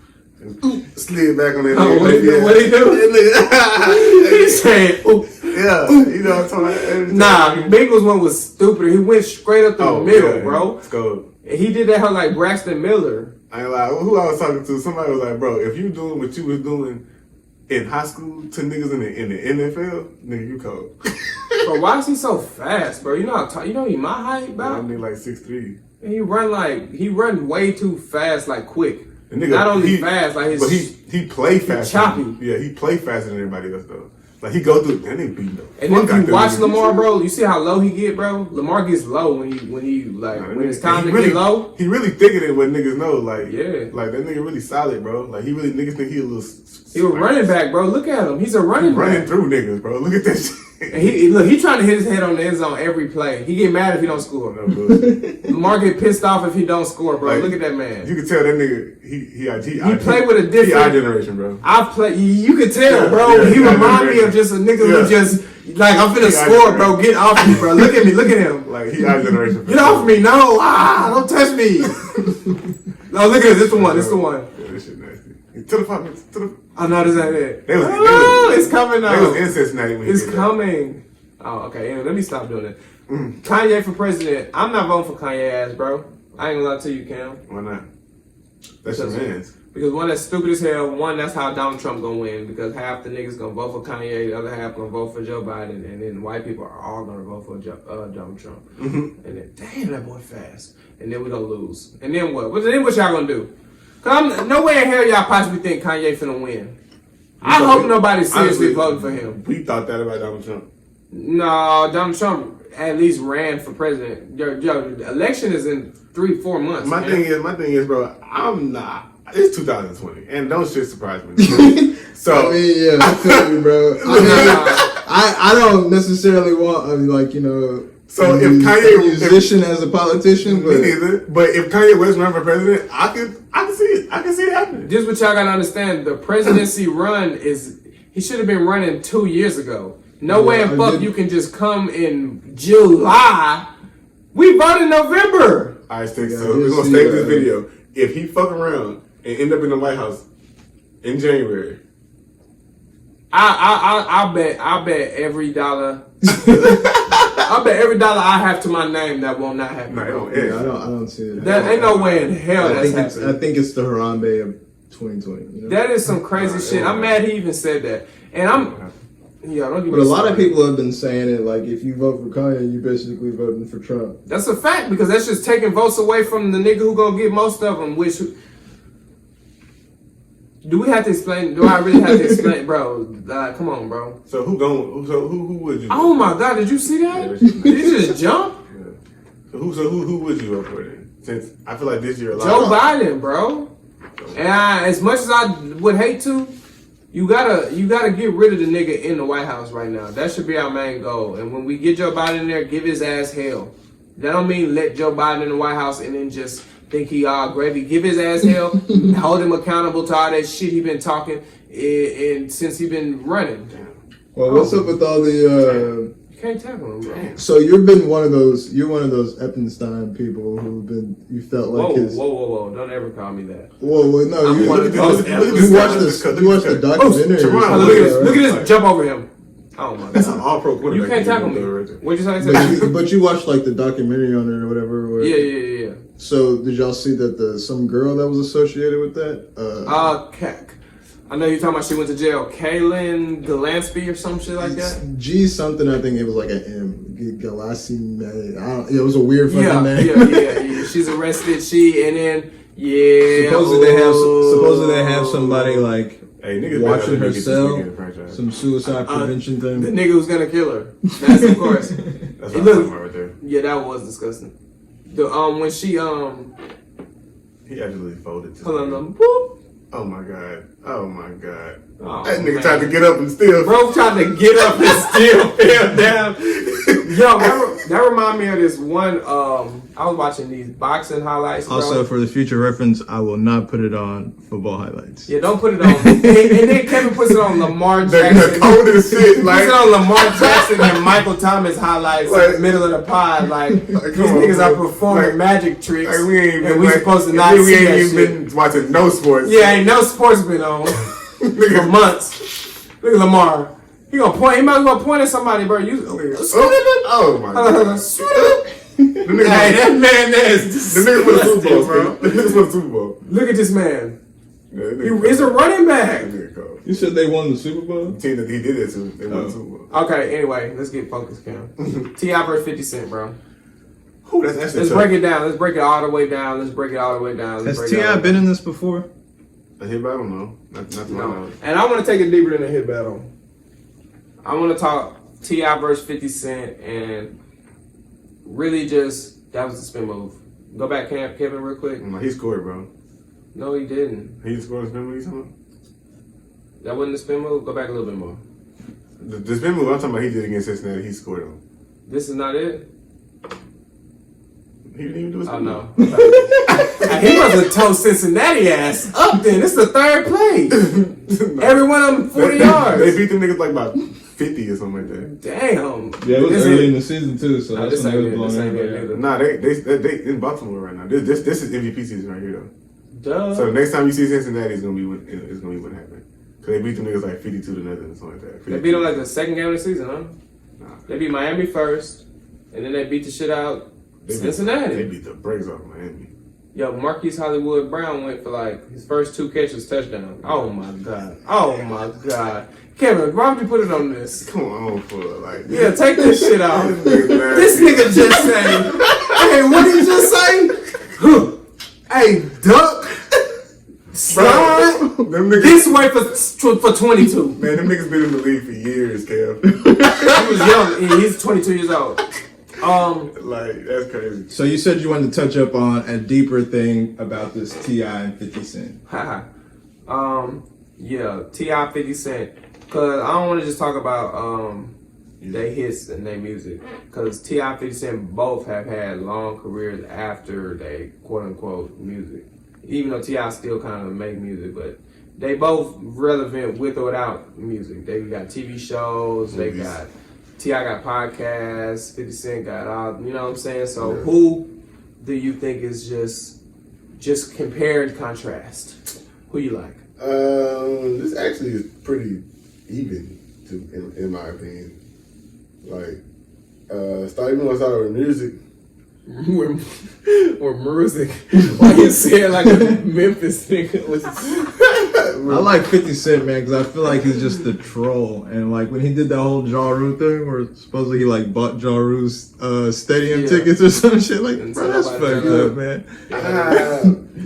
Speaker 2: slid back on that.
Speaker 1: Oh, what he do? He said, "Ooh."
Speaker 2: Yeah, you know what I'm talking about?
Speaker 1: Nah, the Bengals one was stupid. He went straight up the middle, bro.
Speaker 2: Let's go.
Speaker 1: And he did that like Braxton Miller.
Speaker 2: I ain't like who I was talking to. Somebody was like, bro, if you doing what you was doing in high school to niggas in the NFL, nigga, you cold.
Speaker 1: Bro, why is he so fast, bro? You know he my height, bro.
Speaker 2: I'm like 6'3".
Speaker 1: And he run way too fast, like quick. Nigga, not only fast, like
Speaker 2: but he play fast.
Speaker 1: Choppy.
Speaker 2: Yeah, he play faster than everybody else though. Like he go through and they beat him.
Speaker 1: And then you watch Lamar, bro. You see how low he get, bro. Lamar gets low when it's time to get low.
Speaker 2: He really thicker than what niggas know. Like like that nigga really solid, bro. Like niggas think he a little.
Speaker 1: He a running back, bro. Look at him. He's a running back.
Speaker 2: Through niggas, bro. Look at that shit.
Speaker 1: And he trying to hit his head on the end zone every play. He get mad if he don't score. No, Lamar get pissed off if he don't score, bro. Like, look at that man.
Speaker 2: You can tell that nigga he
Speaker 1: played with a different.
Speaker 2: He our generation, bro.
Speaker 1: I've played. You can tell, bro. He remind me of just a nigga who just like I'm finna score, bro. Get off me, bro. Look at me. Look at him.
Speaker 2: Like he our generation.
Speaker 1: Get off me, no! Don't touch me. No, look at this. This the one. This the one.
Speaker 2: Yeah, this shit nasty. To the fuck.
Speaker 1: Oh no, this ain't it. It's coming now.
Speaker 2: It was incest night when
Speaker 1: it's coming. Oh, okay. Anyway, let me stop doing it. Kanye for president. I'm not voting for Kanye ass, bro. I ain't gonna lie to you, Cam.
Speaker 2: Why not? That's your man's.
Speaker 1: Because one, that's stupid as hell. One, that's how Donald Trump gonna win. Because half the niggas gonna vote for Kanye, the other half gonna vote for Joe Biden, and then white people are all gonna vote for Donald Trump. Mm-hmm. And then, damn, that boy fast. And then we gonna lose. And then what? Then what y'all gonna do? Cause no way in hell y'all possibly think Kanye finna win. I hope nobody's seriously voting for him.
Speaker 2: We thought that about Donald Trump.
Speaker 1: No, Donald Trump at least ran for president. Yo, the election is in 3-4 months.
Speaker 2: My thing is, bro, I'm not. It's 2020, and don't shit surprise me. So
Speaker 3: I mean, yeah, I feel you, bro. I don't necessarily want
Speaker 2: So if Kanye
Speaker 3: musician as a politician,
Speaker 2: me neither. But if Kanye West run for president, I can see it. I can see it happening.
Speaker 1: This is what y'all gotta understand. The presidency run He should have been running 2 years ago. No way in fuck you can just come in July. We voted in November.
Speaker 2: I think so. We're gonna save this video. If he fuck around and end up in the White House in January,
Speaker 1: I bet every dollar. I bet every dollar I have to my name that will not happen.
Speaker 2: no,
Speaker 3: I don't see it.
Speaker 1: That ain't no way in hell that's happening.
Speaker 3: I think it's the Harambe of 2020. You know?
Speaker 1: That is some crazy shit. I'm mad he even said that. And don't give me.
Speaker 3: But a lot of people have been saying it, like, if you vote for Kanye, you're basically voting for Trump.
Speaker 1: That's a fact, because that's just taking votes away from the nigga who gonna get most of them. Which do we have to explain? Do I really have to explain, bro? Come on, bro.
Speaker 2: So who would you?
Speaker 1: Oh my God! Did you see that? Did you just jump?
Speaker 2: Yeah. So who would you vote for then? Since I feel like this year a lot.
Speaker 1: Joe Biden, bro. And as much as I would hate to, you gotta get rid of the nigga in the White House right now. That should be our main goal. And when we get Joe Biden in there, give his ass hell. That don't mean let Joe Biden in the White House and then just think he all gravy. Give his ass hell. Hold him accountable to all that shit he been talking and since he been running.
Speaker 3: Well, what's up with all the?
Speaker 1: You can't tackle him, bro.
Speaker 3: So you're one of those Eppenstein people you felt like
Speaker 1: Whoa! Don't ever call me that.
Speaker 3: Well, no, you watched the
Speaker 1: Look
Speaker 3: documentary.
Speaker 1: at this jump over him. Oh my God.
Speaker 2: That's an all-pro quarterback.
Speaker 1: You can't tackle me. What'd you say?
Speaker 3: But you watched like the documentary on it or whatever.
Speaker 1: Yeah.
Speaker 3: So did y'all see that some girl that was associated with that?
Speaker 1: I know you're talking about she went to jail. Kaylin Gillespie or some shit like that.
Speaker 3: G something. I think it was like an M. Galassi. It was a weird fucking name.
Speaker 1: Yeah. She's arrested.
Speaker 3: Supposedly they have somebody like.
Speaker 2: Hey, niggas
Speaker 3: watching her cell, some suicide prevention thing.
Speaker 1: The nigga who's gonna kill her. That's of course.
Speaker 2: That's right there.
Speaker 1: Yeah, that was disgusting. When she
Speaker 2: he actually folded.
Speaker 1: Hold on, whoop.
Speaker 2: Oh my God.
Speaker 1: Oh,
Speaker 2: that nigga tried to get up and still.
Speaker 1: Bro tried to get up and still fell down. Yo, that remind me of this one. I was watching these boxing highlights. Bro.
Speaker 3: Also, for the future reference, I will not put it on football highlights.
Speaker 1: Yeah, don't put it on. and then Kevin puts it on Lamar Jackson.
Speaker 2: The coldest shit.
Speaker 1: Like, puts it on Lamar Jackson and Michael Thomas highlights in the middle of the pod. Like these niggas are performing magic tricks, and we supposed to not see that shit.
Speaker 2: We ain't been watching no sports.
Speaker 1: Yeah, ain't no sports been on for months. Look at Lamar. He gonna point. He might as well point at somebody, bro.
Speaker 2: Oh my God.
Speaker 1: Hey, that man there is
Speaker 2: the niggas for the Super Bowl, bro. The niggas for the Super Bowl.
Speaker 1: Look at this man.
Speaker 2: Yeah,
Speaker 1: he's a running back.
Speaker 3: You said they won the Super Bowl?
Speaker 2: The team that he did it to, they won the Super Bowl.
Speaker 1: Okay, anyway, let's get focused, Cam. T.I. versus 50 Cent, bro.
Speaker 2: Ooh, let's
Speaker 1: break it down. Let's break it all the way down.
Speaker 3: Has T.I. been in this before?
Speaker 2: A hit battle? No. Not to my knowledge.
Speaker 1: And I want to take it deeper than a hit battle. I want to talk T.I. versus 50 Cent and really just, that was the spin move. Go back, Kevin, real quick.
Speaker 2: He scored, bro.
Speaker 1: No, he didn't.
Speaker 2: He scored a spin move, you talking about?
Speaker 1: That wasn't the spin move? Go back a little bit more.
Speaker 2: The spin move I'm talking about he did against Cincinnati, he scored on.
Speaker 1: This is not it?
Speaker 2: He didn't even do a spin move.
Speaker 1: Oh, no. He must have told Cincinnati ass up then. This is the third play. No. Every one of them 40 yards.
Speaker 2: They beat them niggas like about 50 or something like that.
Speaker 1: Damn.
Speaker 3: Yeah, it was early in the season too, so that's when they was blowing
Speaker 2: everybody. Nah, they in Baltimore right now. This is MVP season right here though.
Speaker 1: Duh.
Speaker 2: So next time you see Cincinnati, it's gonna be what happened. Cause they beat them niggas like 52-0 or something like that.
Speaker 1: They beat them like the second game of the season, huh? Nah. They beat Miami first, and then they beat the shit out Cincinnati.
Speaker 2: They beat the brakes off Miami.
Speaker 1: Yo, Marquise Hollywood Brown went for like his first 2 catches touchdown. Oh my god. Kevin, why would you put it on this?
Speaker 2: Come on, for like.
Speaker 1: Yeah, take this shit off. This nigga just say, hey, what did he just say? Hey, duck. Slide this way for 22.
Speaker 2: Man, them niggas been in the league for years, Kev.
Speaker 1: He was young. Yeah, he's 22 years old.
Speaker 2: Like, that's crazy.
Speaker 3: So you said you wanted to touch up on a deeper thing about this T.I. and 50 Cent.
Speaker 1: Yeah, T.I. 50 Cent. Cause I don't want to just talk about their hits and their music. Cause T.I. 50 Cent both have had long careers after they quote unquote music. Even though T.I. still kind of make music, but they both relevant with or without music. They got TV shows. They got T.I. got podcasts. 50 Cent got all. You know what I'm saying? So who do you think is just compare and contrast? Who you like?
Speaker 2: This actually is pretty even, in my opinion. Like, even when I started with music.
Speaker 1: or music. Why you say it like a Memphis nigga?
Speaker 3: I like 50 Cent, man, because I feel like he's just a troll. And like when he did that whole Ja Rule thing, where supposedly he like bought Ja Rule's stadium tickets or some shit, like, bro, that's fucked up, man.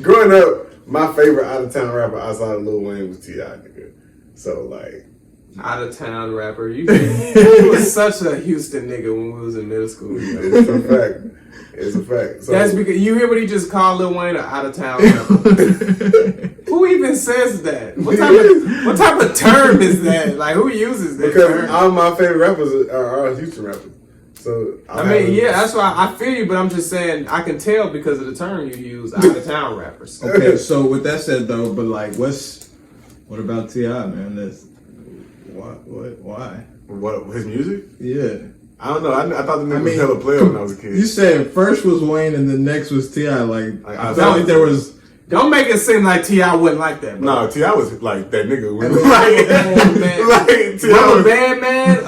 Speaker 2: Growing up, my favorite out of town rapper outside of Lil Wayne was T.I. nigga. So like,
Speaker 1: out of town rapper, you was such a Houston nigga when we was in middle school. You know?
Speaker 2: It's a fact. It's a fact. So,
Speaker 1: that's because you hear what he just called Lil Wayne an out of town rapper. Who even says that? What type of term is that? Like, who uses that
Speaker 2: because
Speaker 1: term?
Speaker 2: all my favorite rappers are Houston rappers. So
Speaker 1: I mean, yeah, that's why I feel you, but I'm just saying I can tell because of the term you use, out of town rappers.
Speaker 3: Okay, so with that said though, but like, what about T.I., man? That's why?
Speaker 2: What his music?
Speaker 3: Yeah.
Speaker 2: I don't know. I thought the nigga was hella player when I was a kid.
Speaker 3: You said first was Wayne and the next was T.I. Like I felt like there was.
Speaker 1: Don't make it seem like T.I. wasn't like that, bro.
Speaker 2: No, T.I. was like that nigga.
Speaker 1: Man.
Speaker 2: Like T.I.
Speaker 1: Rubber
Speaker 2: was
Speaker 1: Band Man.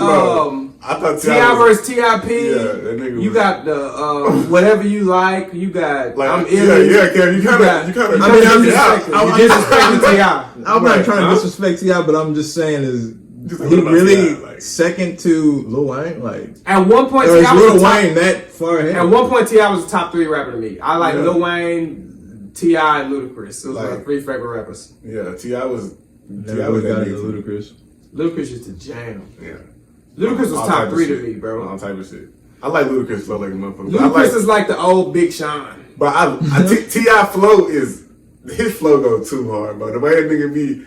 Speaker 2: I thought
Speaker 1: T.I. versus T.I.P.
Speaker 2: Yeah, that nigga.
Speaker 1: You got the whatever you like. You got
Speaker 2: like
Speaker 1: I'm
Speaker 2: yeah, Kev. You kind of.
Speaker 1: I mean, I'm disrespecting T.I.
Speaker 3: I'm not trying to disrespect T.I., but I'm just saying is. He really second to Lil Wayne, like
Speaker 1: at one point.
Speaker 3: T.I. was Lil Wayne that far ahead.
Speaker 1: At one point, T.I. was a top 3 rapper to me. I like Lil Wayne, T.I., and Ludacris. Those were my 3 favorite rappers.
Speaker 2: Yeah, T.I. was.
Speaker 3: T.I. was that Ludacris.
Speaker 1: Ludacris is the jam.
Speaker 2: Yeah,
Speaker 1: Ludacris was top 3 to me, bro.
Speaker 2: All type of shit. I like Ludacris flow like a motherfucker.
Speaker 1: Ludacris is like the old Big Sean.
Speaker 2: But T.I. flow is his flow go too hard, bro. The way that nigga be.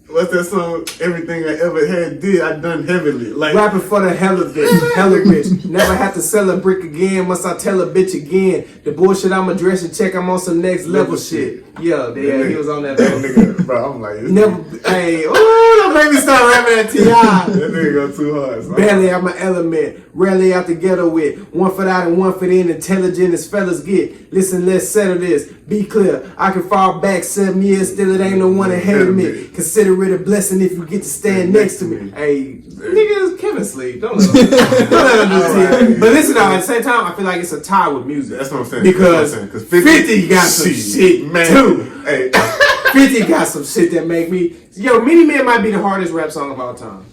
Speaker 2: What's that song? Everything I ever had did, I done heavily. Like
Speaker 1: rapping for the hell of it, hella rich. Never have to sell a brick again. Must I tell a bitch again? The bullshit I'm addressing, check. I'm on some next level shit. Yeah, he was on that.
Speaker 2: Nigga, bro, I'm like,
Speaker 1: never. Hey, don't make me start rapping at T.I.
Speaker 2: That nigga go too hard. So
Speaker 1: barely I'm an element. Rarely out the ghetto with 1 foot out and 1 foot in. Intelligent as fellas get. Listen, let's settle this. Be clear. I can fall back 7 years, still it ain't no one ahead of me. Consider it a blessing if you get to stand next to me. Hey, niggas, Kevin sleep. Don't let him do T.I. But listen, though, at the same time, I feel like it's a tie with music.
Speaker 2: That's what I'm saying.
Speaker 1: Because 50 got some shit, man. Too.
Speaker 2: Hey.
Speaker 1: 50 got some shit that make me. Yo, Many Men might be the hardest rap song of all time.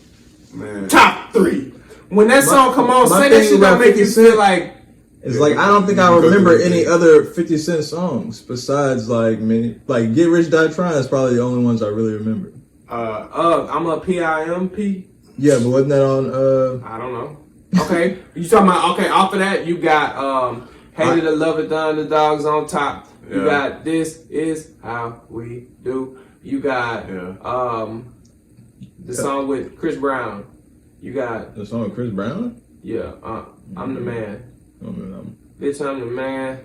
Speaker 2: Man.
Speaker 1: Top 3. When that song come on, say that shit don't make you feel like.
Speaker 3: It's like I don't think I remember any other 50 Cent songs besides like Get Rich Die Trying is probably the only ones I really remember.
Speaker 1: I'm a PIMP.
Speaker 3: Yeah, but wasn't that on
Speaker 1: I don't know. Okay. You talking about off of that you got Hated to Love It, the Underdogs on top. You got This Is How We Do. You got the song with Chris Brown. You got
Speaker 3: the song with Chris Brown?
Speaker 1: Yeah, I'm the man. Bitch, I'm the man.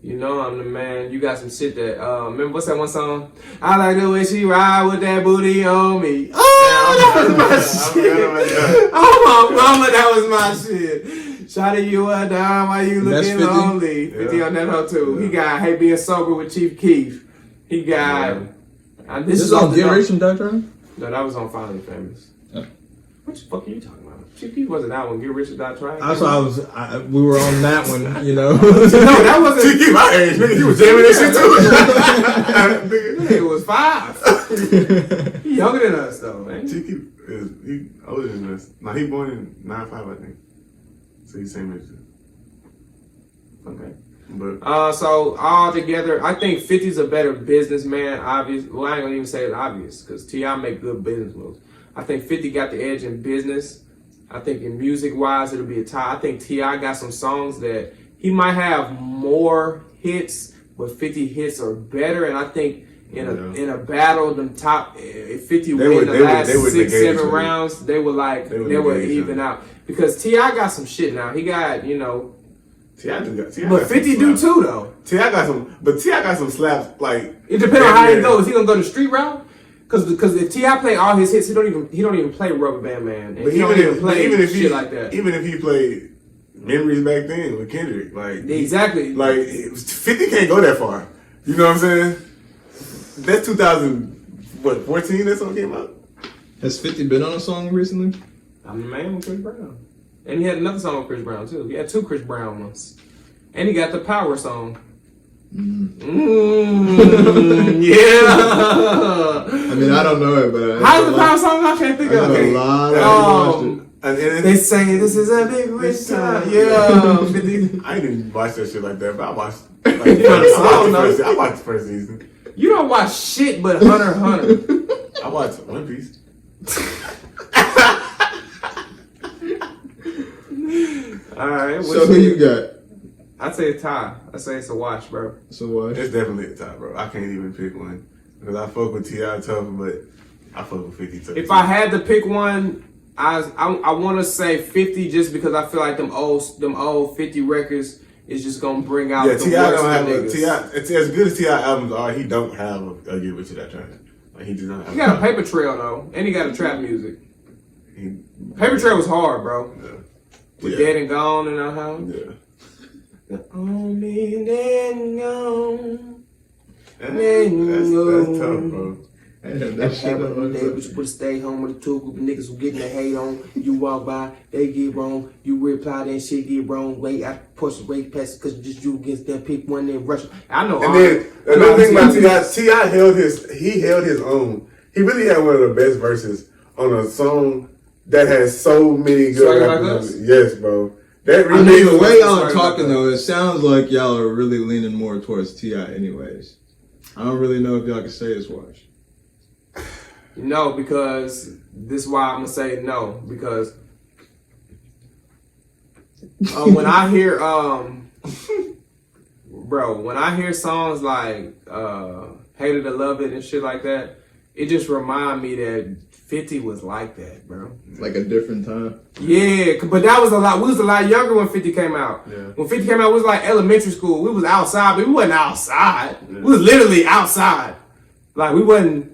Speaker 1: You know I'm the man. You got some shit that remember what's that one song? I like the way she ride with that booty on me. Oh, that was my shit. Oh my mama, that was my shit. Shawty, you a dime while you looking lonely. 50 on that hoe too. He got Hey Being Sober with Chief Keef. He got
Speaker 3: this is on Generation Doctor?
Speaker 1: No, that was on Finally Famous. What the fuck are you talking about? Chief Keef wasn't that one. Get Rich or Die Trying.
Speaker 3: That's why we were on that one, you know.
Speaker 1: No, that wasn't.
Speaker 2: Chief Keef, my age, nigga. You was jamming that shit too.
Speaker 1: Nigga was 5. He younger than us though, man.
Speaker 2: Chief Keef is older than us. Now he born in 95, I think. So he's same age.
Speaker 1: Okay.
Speaker 2: But
Speaker 1: so all together, I think 50's a better businessman. Obvious. Well, I ain't gonna even say it's obvious because T.I. make good business moves. I think 50 got the edge in business. I think in music-wise, it'll be a tie. I think T.I. got some songs that he might have more hits, but 50 hits are better. And I think in a battle, them top, if 50 win the last 6-7 rounds, they would even out. Because T.I. got some shit now. He got,
Speaker 2: T.I.
Speaker 1: but 50 do too, though.
Speaker 2: T.I. got some slaps, like...
Speaker 1: It depends on how he goes. Is he going to go the street route? Because if T.I. play all his hits, he don't even play Rubber Band Man. And he don't even play shit like that.
Speaker 2: Even if he played Memories back then with Kendrick, like
Speaker 1: exactly,
Speaker 2: like 50 can't go that far. You know what I'm saying? That's 2014 that song came out.
Speaker 3: Has 50 been on a song recently?
Speaker 1: I'm the man with Chris Brown, and he had another song with Chris Brown too. He had 2 Chris Brown ones, and he got the Power song.
Speaker 3: Yeah.
Speaker 1: I
Speaker 3: mean, I don't know it, but
Speaker 1: how's the Power song? I can't think of it.
Speaker 3: A lot of
Speaker 1: they say this is a big rich time. Yeah, 50.
Speaker 2: I didn't even watch that shit like that, but I watched. Like, I watched the first season.
Speaker 1: You don't watch shit but Hunter x Hunter.
Speaker 2: I watched One Piece.
Speaker 1: All right.
Speaker 3: So who you got?
Speaker 1: I'd say a tie. I'd say it's a wash, bro.
Speaker 3: So what?
Speaker 2: It's definitely a tie, bro. I can't even pick one because I fuck with T.I. tough, but I fuck with 50 tough.
Speaker 1: If I had to pick one, I want to say 50 just because I feel like them old 50 records is just gonna bring out the
Speaker 2: T.I.
Speaker 1: worst
Speaker 2: don't have
Speaker 1: niggas.
Speaker 2: T.I. It's as good as T.I. albums are. He don't have a Get With You That Time. Like he does not have.
Speaker 1: He got a paper trail though, and he got a trap music. Paper trail was hard, bro.
Speaker 2: Yeah.
Speaker 1: With Dead and Gone and all how.
Speaker 2: Yeah.
Speaker 1: The only dead and gone.
Speaker 2: That's tough, bro.
Speaker 3: That shit
Speaker 1: But you put stay home with the 2 group of niggas who getting the hate on. You walk by, they get wrong. You reply, that shit get wrong. Wait, I push the rate past because just you against them. Pick one, then rush. I know.
Speaker 2: And then another thing about T.I. held his own. He really had one of the best verses on a song that has so many good rappers. Yes, bro. That
Speaker 3: I mean, the way y'all are talking though, it sounds like y'all are really leaning more towards T.I. anyways. I don't really know if y'all can say it's wash.
Speaker 1: No, because this is why I'm gonna say no. Because when I hear when I hear songs like "Hated to Love It" and shit like that, it just remind me that 50 was like that, bro.
Speaker 3: Like a different time.
Speaker 1: Yeah, but that was a lot. We was a lot younger when 50 came out.
Speaker 2: Yeah.
Speaker 1: When 50 came out, we was like elementary school. We was outside, but we wasn't outside. Yeah. We was literally outside. Like we wasn't.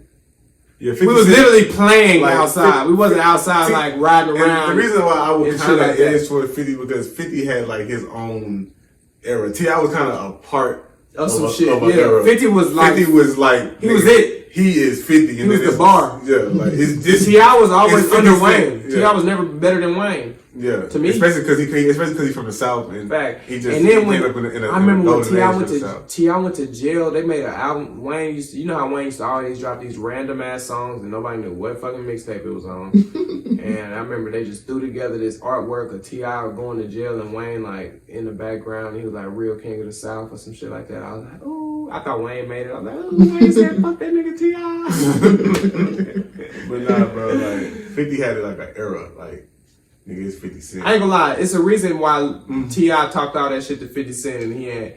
Speaker 1: Yeah, we was literally playing like, outside. We wasn't outside like riding around.
Speaker 2: The reason why I would kind of edge toward 50 because 50 had like his own era. T.I. was kind of a part
Speaker 1: of some shit. Era. 50 was like
Speaker 2: he was
Speaker 1: it.
Speaker 2: He is 50.
Speaker 1: He was the bar.
Speaker 2: Yeah, like it's just
Speaker 1: T.I. was always under Wayne. Yeah. T.I. was never better than Wayne.
Speaker 2: Yeah,
Speaker 1: to me,
Speaker 2: especially because he's from the South. And
Speaker 1: fact.
Speaker 2: He just
Speaker 1: and then when
Speaker 2: I remember when
Speaker 1: T.I. went to jail, they made an album. Wayne used to, you know how Wayne used to always drop these random ass songs and nobody knew what fucking mixtape it was on. And I remember they just threw together this artwork of T.I. going to jail and Wayne like in the background. He was like real king of the South or some shit like that. I was like, oh, I thought Wayne made it. I was like, oh, Wayne said fuck that nigga T.I.
Speaker 2: But nah, bro, like 50 had it like an era, like. Nigga, it's 50 Cent.
Speaker 1: I ain't gonna lie, it's a reason why T.I. talked all that shit to 50 Cent and he had.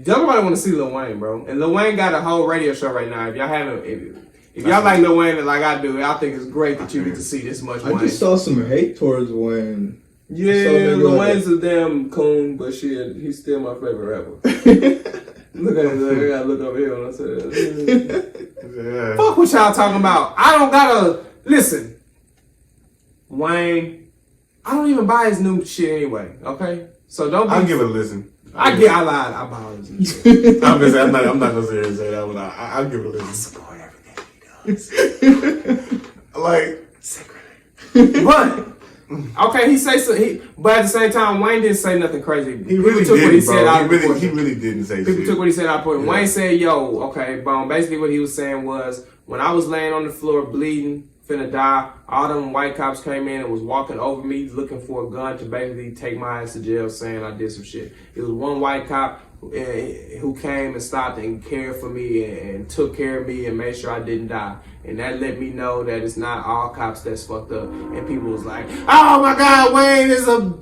Speaker 1: Don't nobody want to see Lil Wayne, bro. And Lil Wayne got a whole radio show right now. If y'all haven't, if y'all like Lil Wayne like I do, I think it's great that you get to see this much Wayne.
Speaker 3: I just saw some hate towards Wayne.
Speaker 1: Yeah, Lil Wayne's a damn coon, but shit, he's still my favorite rapper. Look at him, I gotta look over here when I say that.
Speaker 2: Yeah.
Speaker 1: Fuck what y'all talking about. I don't gotta listen. Wayne. I don't even buy his new shit anyway, okay? So don't be...
Speaker 2: I'll give it a listen.
Speaker 1: I lied. I buy his new shit.
Speaker 2: I'm not gonna sit here and say that, but I'll give it a listen.
Speaker 1: I support everything he does.
Speaker 2: Like...
Speaker 1: Secretly. But, okay, he say so, but at the same time, Wayne didn't say nothing crazy.
Speaker 2: He really took what he said out of proportion. He really didn't say shit.
Speaker 1: People took what he said out of proportion. Wayne said, yo, okay, boom. Basically what he was saying was, when I was laying on the floor bleeding, finna die, all them white cops came in and was walking over me looking for a gun to basically take my ass to jail saying I did some shit. It was one white cop who came and stopped and cared for me and took care of me and made sure I didn't die. And that let me know that it's not all cops that's fucked up. And people was like, oh my God, Wayne is a...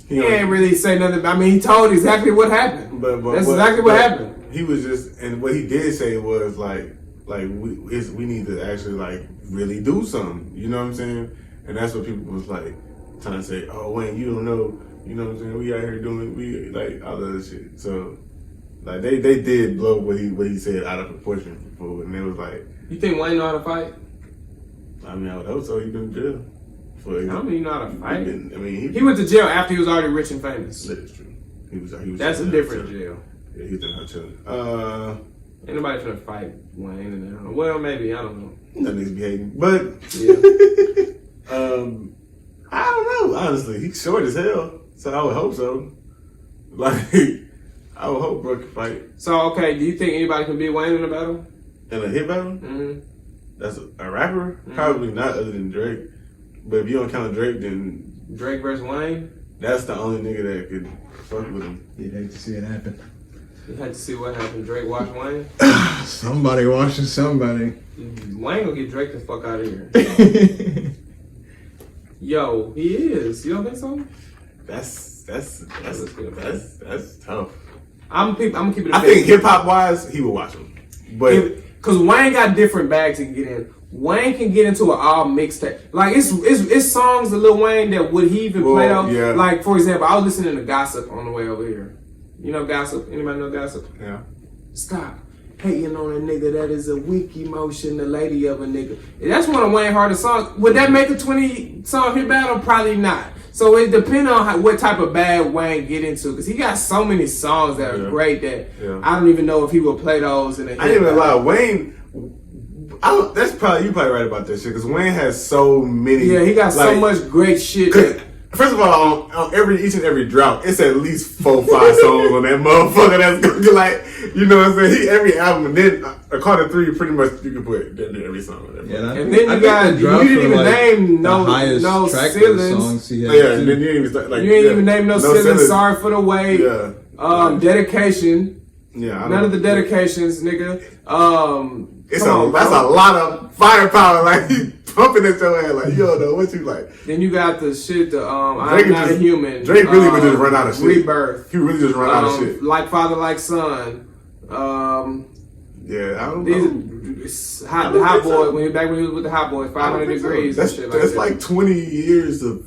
Speaker 1: He ain't really say nothing. I mean, he told exactly what happened. That's exactly what happened.
Speaker 2: He was just... And what he did say was like we need to actually like really do something, you know what I'm saying? And that's what people was like trying to say, oh Wayne, you don't know, you know what I'm saying? We out here doing all of this shit. So Like they did blow what he said out of proportion before, and it was like.
Speaker 1: You think Wayne know how to fight?
Speaker 2: I mean, I would hope so. He been in jail.
Speaker 1: I don't mean he know how to fight.
Speaker 2: He
Speaker 1: went to jail after he was already rich and famous.
Speaker 2: That is true. He was.
Speaker 1: That's a different jail.
Speaker 2: Yeah, he was in her chilling.
Speaker 1: Ain't nobody finna fight Wayne in there. Well, maybe, I don't know.
Speaker 2: That nigga's be hating. But I don't know, honestly. He's short as hell. So I would hope so. Like I would hope bro can fight.
Speaker 1: So okay, do you think anybody can beat Wayne in a battle?
Speaker 2: In a hit battle?
Speaker 1: Mm-hmm.
Speaker 2: That's a rapper? Mm-hmm. Probably not other than Drake. But if you don't count Drake, then
Speaker 1: Drake versus Wayne?
Speaker 2: That's the only nigga that could fuck with him.
Speaker 3: You'd hate to see it happen.
Speaker 1: You had to see what happened. Drake watch Wayne?
Speaker 3: Somebody watching somebody.
Speaker 1: Wayne gonna get Drake the fuck out of here. Yo, he is. You don't think so?
Speaker 2: That's tough.
Speaker 1: I'm gonna keep it.
Speaker 2: I think hip hop wise, he will watch him, but
Speaker 1: because Wayne got different bags he can get in. Wayne can get into an all mixtape. Like it's songs of Lil Wayne that would he even play though?
Speaker 2: Yeah.
Speaker 1: Like for example, I was listening to Gossip on the way over here. You know Gossip? Anybody know Gossip?
Speaker 2: Yeah.
Speaker 1: Stop hating on a nigga that is a weak emotion, the lady of a nigga. That's one of Wayne's hardest songs. Would that make a 20-song hit battle? Probably not. So it depends on what type of bag Wayne get into, because he got so many songs that are great that I don't even know if he will play those in a hit
Speaker 2: I ain't even
Speaker 1: battle.
Speaker 2: lie, Wayne. That's probably you probably right about that shit because Wayne has so many.
Speaker 1: Yeah, he got so much great shit.
Speaker 2: First of all, on each and every drought, it's at least 4-5 songs on that motherfucker that's gonna be like, you know what I'm saying? Every album, and then a Carter 3, pretty much you can put every song on that.
Speaker 3: Yeah,
Speaker 1: and then you didn't even name no ceilings.
Speaker 3: Songs he had
Speaker 2: and then you didn't even start,
Speaker 1: you didn't even name no ceilings. Sorry for the wait.
Speaker 2: Yeah.
Speaker 1: Dedication.
Speaker 2: Yeah.
Speaker 1: None of the dedications, nigga.
Speaker 2: That's a lot of firepower. Like he pumping at your head. Like you don't know what you like.
Speaker 1: Then you got the shit. I'm not a human.
Speaker 2: Drake really would just run out of shit.
Speaker 1: Rebirth.
Speaker 2: He really just run out of shit.
Speaker 1: Like father, like son.
Speaker 2: Yeah, I don't know.
Speaker 1: The Hot Boy when he was with the Hot Boy, 500 Degrees.
Speaker 2: That's
Speaker 1: that.
Speaker 2: like 20 years of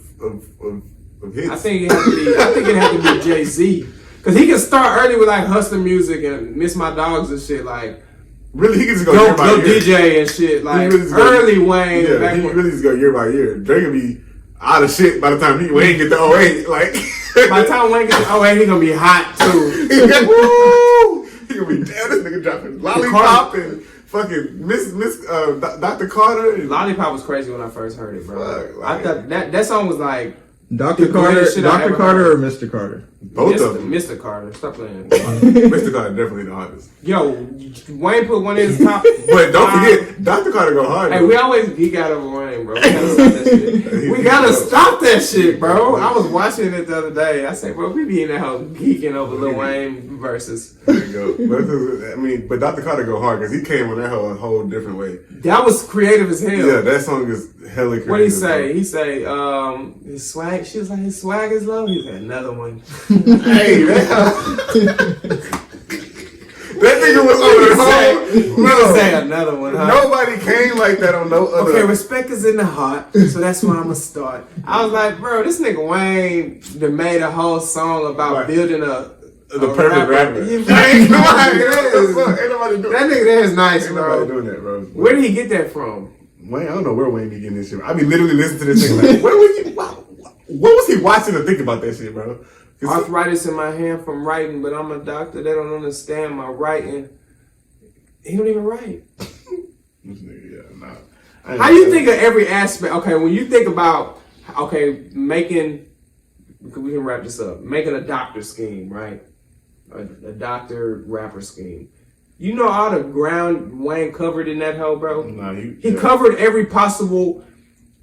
Speaker 2: hits.
Speaker 1: I think it had to be Jay-Z. Because he can start early with like Hustler Music and Miss My Dogs and shit. Like,
Speaker 2: really, he can just go year by year.
Speaker 1: DJ and shit. Like, early Wayne.
Speaker 2: Yeah, he really just go year by year. Drake will be out of shit by the time Wayne get to 08. Like,
Speaker 1: by the time Wayne get to 08, he gonna be hot too.
Speaker 2: Woo! He gonna be damn, this nigga dropping Lollipop and fucking Miss Dr. Carter. And
Speaker 1: Lollipop was crazy when I first heard it, bro.
Speaker 2: Fuck, like,
Speaker 1: I thought that song was like
Speaker 3: Dr. Carter, Dr. Carter or Mr. Carter?
Speaker 2: Both of them.
Speaker 1: Mr. Carter, stop playing.
Speaker 2: Mr. Carter definitely the hardest.
Speaker 1: Yo, Wayne put one in his top.
Speaker 2: But don't forget, Dr. Carter go hard.
Speaker 1: Hey, we always geek out over Wayne, bro. We gotta stop that shit. We gotta stop that shit, bro. I was watching it the other day. I said, bro, we be in that whole geeking over Lil Wayne versus.
Speaker 2: There you go. But Dr. Carter go hard because he came on that whole different way.
Speaker 1: That was creative as hell.
Speaker 2: Yeah, that song is hella creative.
Speaker 1: What did he say? He say, his swag. She was like, his swag is low. He said, another one.
Speaker 2: Hey, that nigga was on the whole.
Speaker 1: No, say another one. Huh?
Speaker 2: Nobody came like that on no other.
Speaker 1: Okay, respect is in the heart, so that's where I'm gonna start. I was like, bro, this nigga Wayne that made a whole song about building
Speaker 2: the perfect rapper.
Speaker 1: Ain't nobody
Speaker 2: doing
Speaker 1: that nigga there is nice, bro.
Speaker 2: Nobody doing that, bro.
Speaker 1: Where did he get that from?
Speaker 2: Wayne, I don't know where Wayne be getting this shit. I be literally listening to this nigga like, what was he watching to think about that shit, bro?
Speaker 1: Arthritis in my hand from writing, but I'm a doctor. They don't understand my writing. He don't even write. How you think of every aspect? Okay, when you think about, making, we can wrap this up, making a doctor scheme, right? A doctor rapper scheme. You know all the ground Wayne covered in that hoe, bro?
Speaker 2: Nah,
Speaker 1: he covered every possible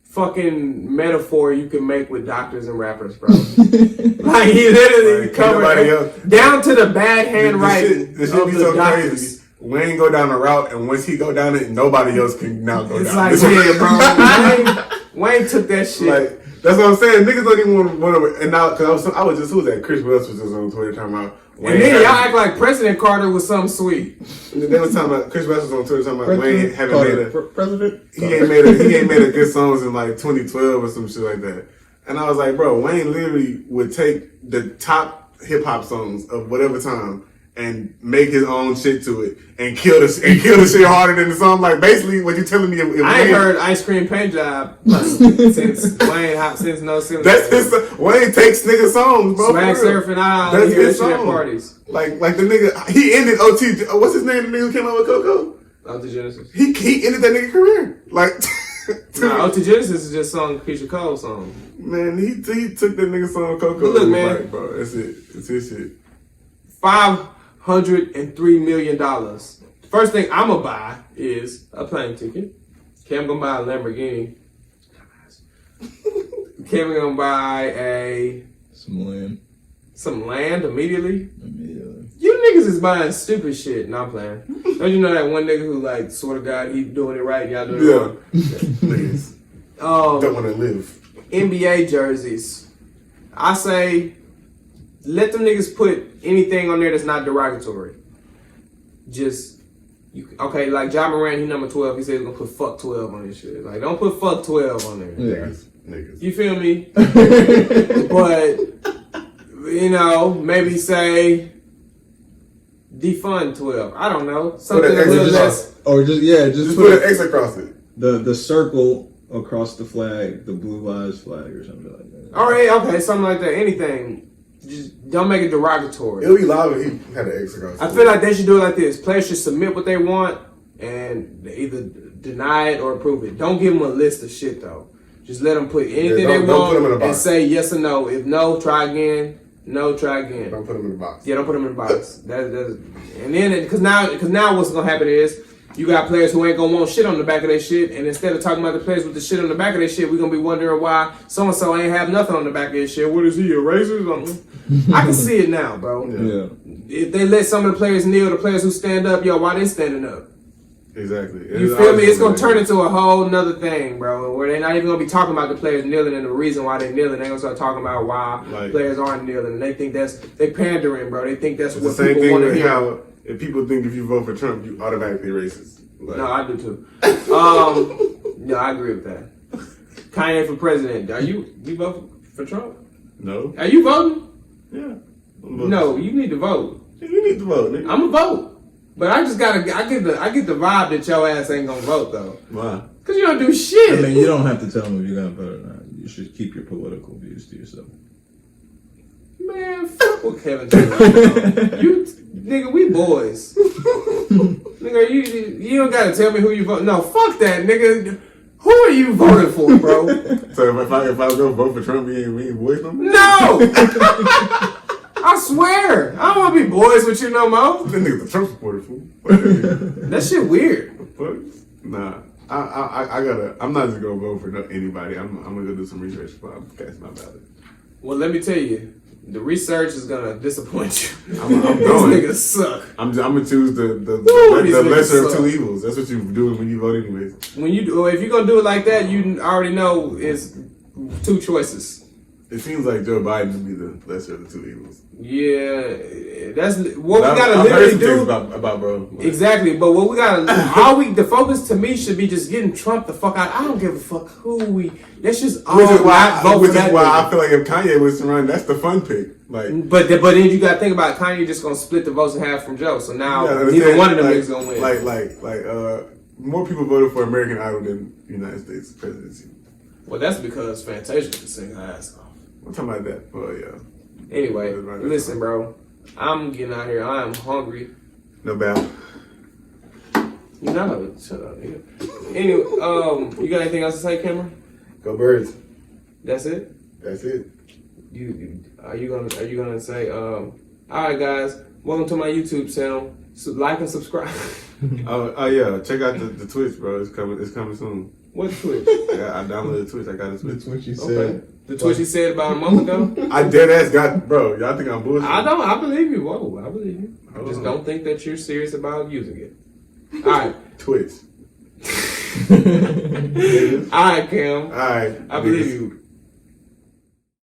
Speaker 1: fucking metaphor you can make with doctors and rappers, bro. Like he literally covered down to the bad handwriting.
Speaker 2: This shit be so crazy. Wayne go down the route, and once he go down it, nobody else can now go down.
Speaker 1: It's like, yeah, bro. Wayne took that shit.
Speaker 2: Like, that's what I'm saying. Niggas don't even want to. And now, because I was just, who was that? Chris West was just on Twitter talking about. Wayne
Speaker 1: and then y'all act like President Carter was something sweet.
Speaker 2: And then they was talking about, Chris West was on Twitter talking about Wayne haven't made a
Speaker 3: president.
Speaker 2: He ain't made a good songs in like 2012 or some shit like that. And I was like, bro, Wayne literally would take the top hip hop songs of whatever time and make his own shit to it and kill the shit harder than the song. Like basically, what you telling me?
Speaker 1: I ain't heard Ice Cream Paint Job since Wayne since No Ceilings.
Speaker 2: That's his. Wayne takes nigga songs, bro.
Speaker 1: Swag Surfing Out.
Speaker 2: That's his
Speaker 1: shit at
Speaker 2: song.
Speaker 1: parties.
Speaker 2: Like the nigga, he ended OT. What's his name? The nigga who came out with Coco.
Speaker 1: OT Genesis.
Speaker 2: He ended that nigga career. Like.
Speaker 1: Nah, OT Genesis is just sung Keisha Cole's song.
Speaker 2: Man, he took that nigga song Coco.
Speaker 1: Look, man,
Speaker 2: like, bro, that's it. It's his shit.
Speaker 1: $503 million. First thing I'm gonna buy is a plane ticket. Cam gonna buy a Lamborghini. Cam gonna buy some land immediately. You niggas is buying stupid shit. No, I'm playing. Don't you know that one nigga who like swear to God he doing it right, y'all doing it wrong?
Speaker 2: Niggas don't want to live.
Speaker 1: NBA jerseys. I say let them niggas put anything on there that's not derogatory. Okay, like Ja Morant, he number 12. He said he's gonna put fuck 12 on his shit. Like, don't put fuck 12 on there.
Speaker 3: Yeah.
Speaker 2: Niggas.
Speaker 1: You feel me? But, you know, maybe say defund 12. I don't know. Something a little less.
Speaker 3: Or just
Speaker 2: put an X across it.
Speaker 3: The circle across the flag, the blue lives flag or something like that.
Speaker 1: All right, okay, something like that. Anything. Just don't make it derogatory.
Speaker 2: It'll be live if he had an X across.
Speaker 1: I feel like they should do it like this. Players should submit what they want and they either deny it or approve it. Don't give them a list of shit though. Just let them put anything they want and say yes or no. If no, try again. No, try again.
Speaker 2: Don't put them in the box.
Speaker 1: Yeah, don't put them in the box. And then because now what's gonna happen is you got players who ain't gonna want shit on the back of their shit, and instead of talking about the players with the shit on the back of their shit, we're gonna be wondering why so and so ain't have nothing on the back of their shit. What is he, a racist? I can see it now, bro.
Speaker 3: Yeah.
Speaker 1: If they let some of the players kneel, the players who stand up, yo, why they standing up?
Speaker 2: Exactly.
Speaker 1: You feel me? It's gonna turn into a whole nother thing, bro. Where they're not even gonna be talking about the players kneeling and the reason why they're kneeling. They're gonna start talking about why players aren't kneeling, and they think they pandering, bro. They think that's what people want to hear.
Speaker 2: How if people think if you vote for Trump, you automatically racist. Like,
Speaker 1: no, I do too. No, I agree with that. Kanye for president. You vote for Trump?
Speaker 2: No.
Speaker 1: Are you voting?
Speaker 2: Yeah.
Speaker 1: No, you need to vote.
Speaker 2: You need to vote, nigga.
Speaker 1: I'm a vote. But I just I get the vibe that your ass ain't gonna vote though.
Speaker 2: Why?
Speaker 1: Cause you don't do shit.
Speaker 3: I mean, you don't have to tell them if you're gonna vote or not. You should keep your political views to yourself.
Speaker 1: Man, fuck what Kevin Taylor. You nigga, we boys. Nigga, you don't gotta tell me who you vote. No, fuck that, nigga. Who are you voting for, bro?
Speaker 2: So if I go vote for Trump, we ain't boys no more?
Speaker 1: No! I swear, I don't want to be boys with you no more.
Speaker 2: That nigga's a Trump supporter, fool.
Speaker 1: That shit weird.
Speaker 2: Fuck. Nah, I gotta. I'm not just gonna vote for anybody. I'm gonna go do some research before I cast my ballot.
Speaker 1: Well, let me tell you, the research is gonna disappoint you.
Speaker 2: I'm going.
Speaker 1: These niggas suck.
Speaker 2: I'm gonna choose the lesser of two evils. That's what you do when you vote, anyways.
Speaker 1: If you're gonna do it like that, you already know it's two choices.
Speaker 2: It seems like Joe Biden would be the lesser of the two evils.
Speaker 1: Yeah, that's what we gotta literally do.
Speaker 2: About bro.
Speaker 1: Exactly, but what we gotta, the focus to me should be just getting Trump the fuck out. I don't give a fuck who we. That's just all. Which is why
Speaker 2: I feel like if Kanye was to run, that's the fun pick. Like,
Speaker 1: but then you gotta think about it, Kanye just gonna split the votes in half from Joe. So now neither one of them is gonna win.
Speaker 2: Like, more people voted for American Idol than United States presidency.
Speaker 1: Well, that's because Fantasia can sing her ass off.
Speaker 2: I'm talking about that. Well, yeah.
Speaker 1: Anyway, listen, bro. I'm getting out here. I am hungry.
Speaker 2: No doubt.
Speaker 1: No, shut up, nigga. Anyway, you got anything else to say, Cameron?
Speaker 2: Go Birds.
Speaker 1: That's it.
Speaker 2: That's it.
Speaker 1: Are you gonna say? All right, guys. Welcome to my YouTube channel. Like and subscribe.
Speaker 2: Oh yeah. Check out the Twitch, bro. It's coming soon.
Speaker 1: What Twitch?
Speaker 2: I downloaded Twitch. I got a Twitch.
Speaker 3: The Twitch you
Speaker 1: Okay.
Speaker 3: said.
Speaker 1: The Twitch you said about a month ago?
Speaker 2: I dead ass got, bro. Y'all think I'm bullshit?
Speaker 1: I believe you. Whoa, I believe you. I just don't think that you're serious about using it. All right.
Speaker 2: Twitch.
Speaker 1: All right, Cam.
Speaker 2: All right.
Speaker 1: I believe you.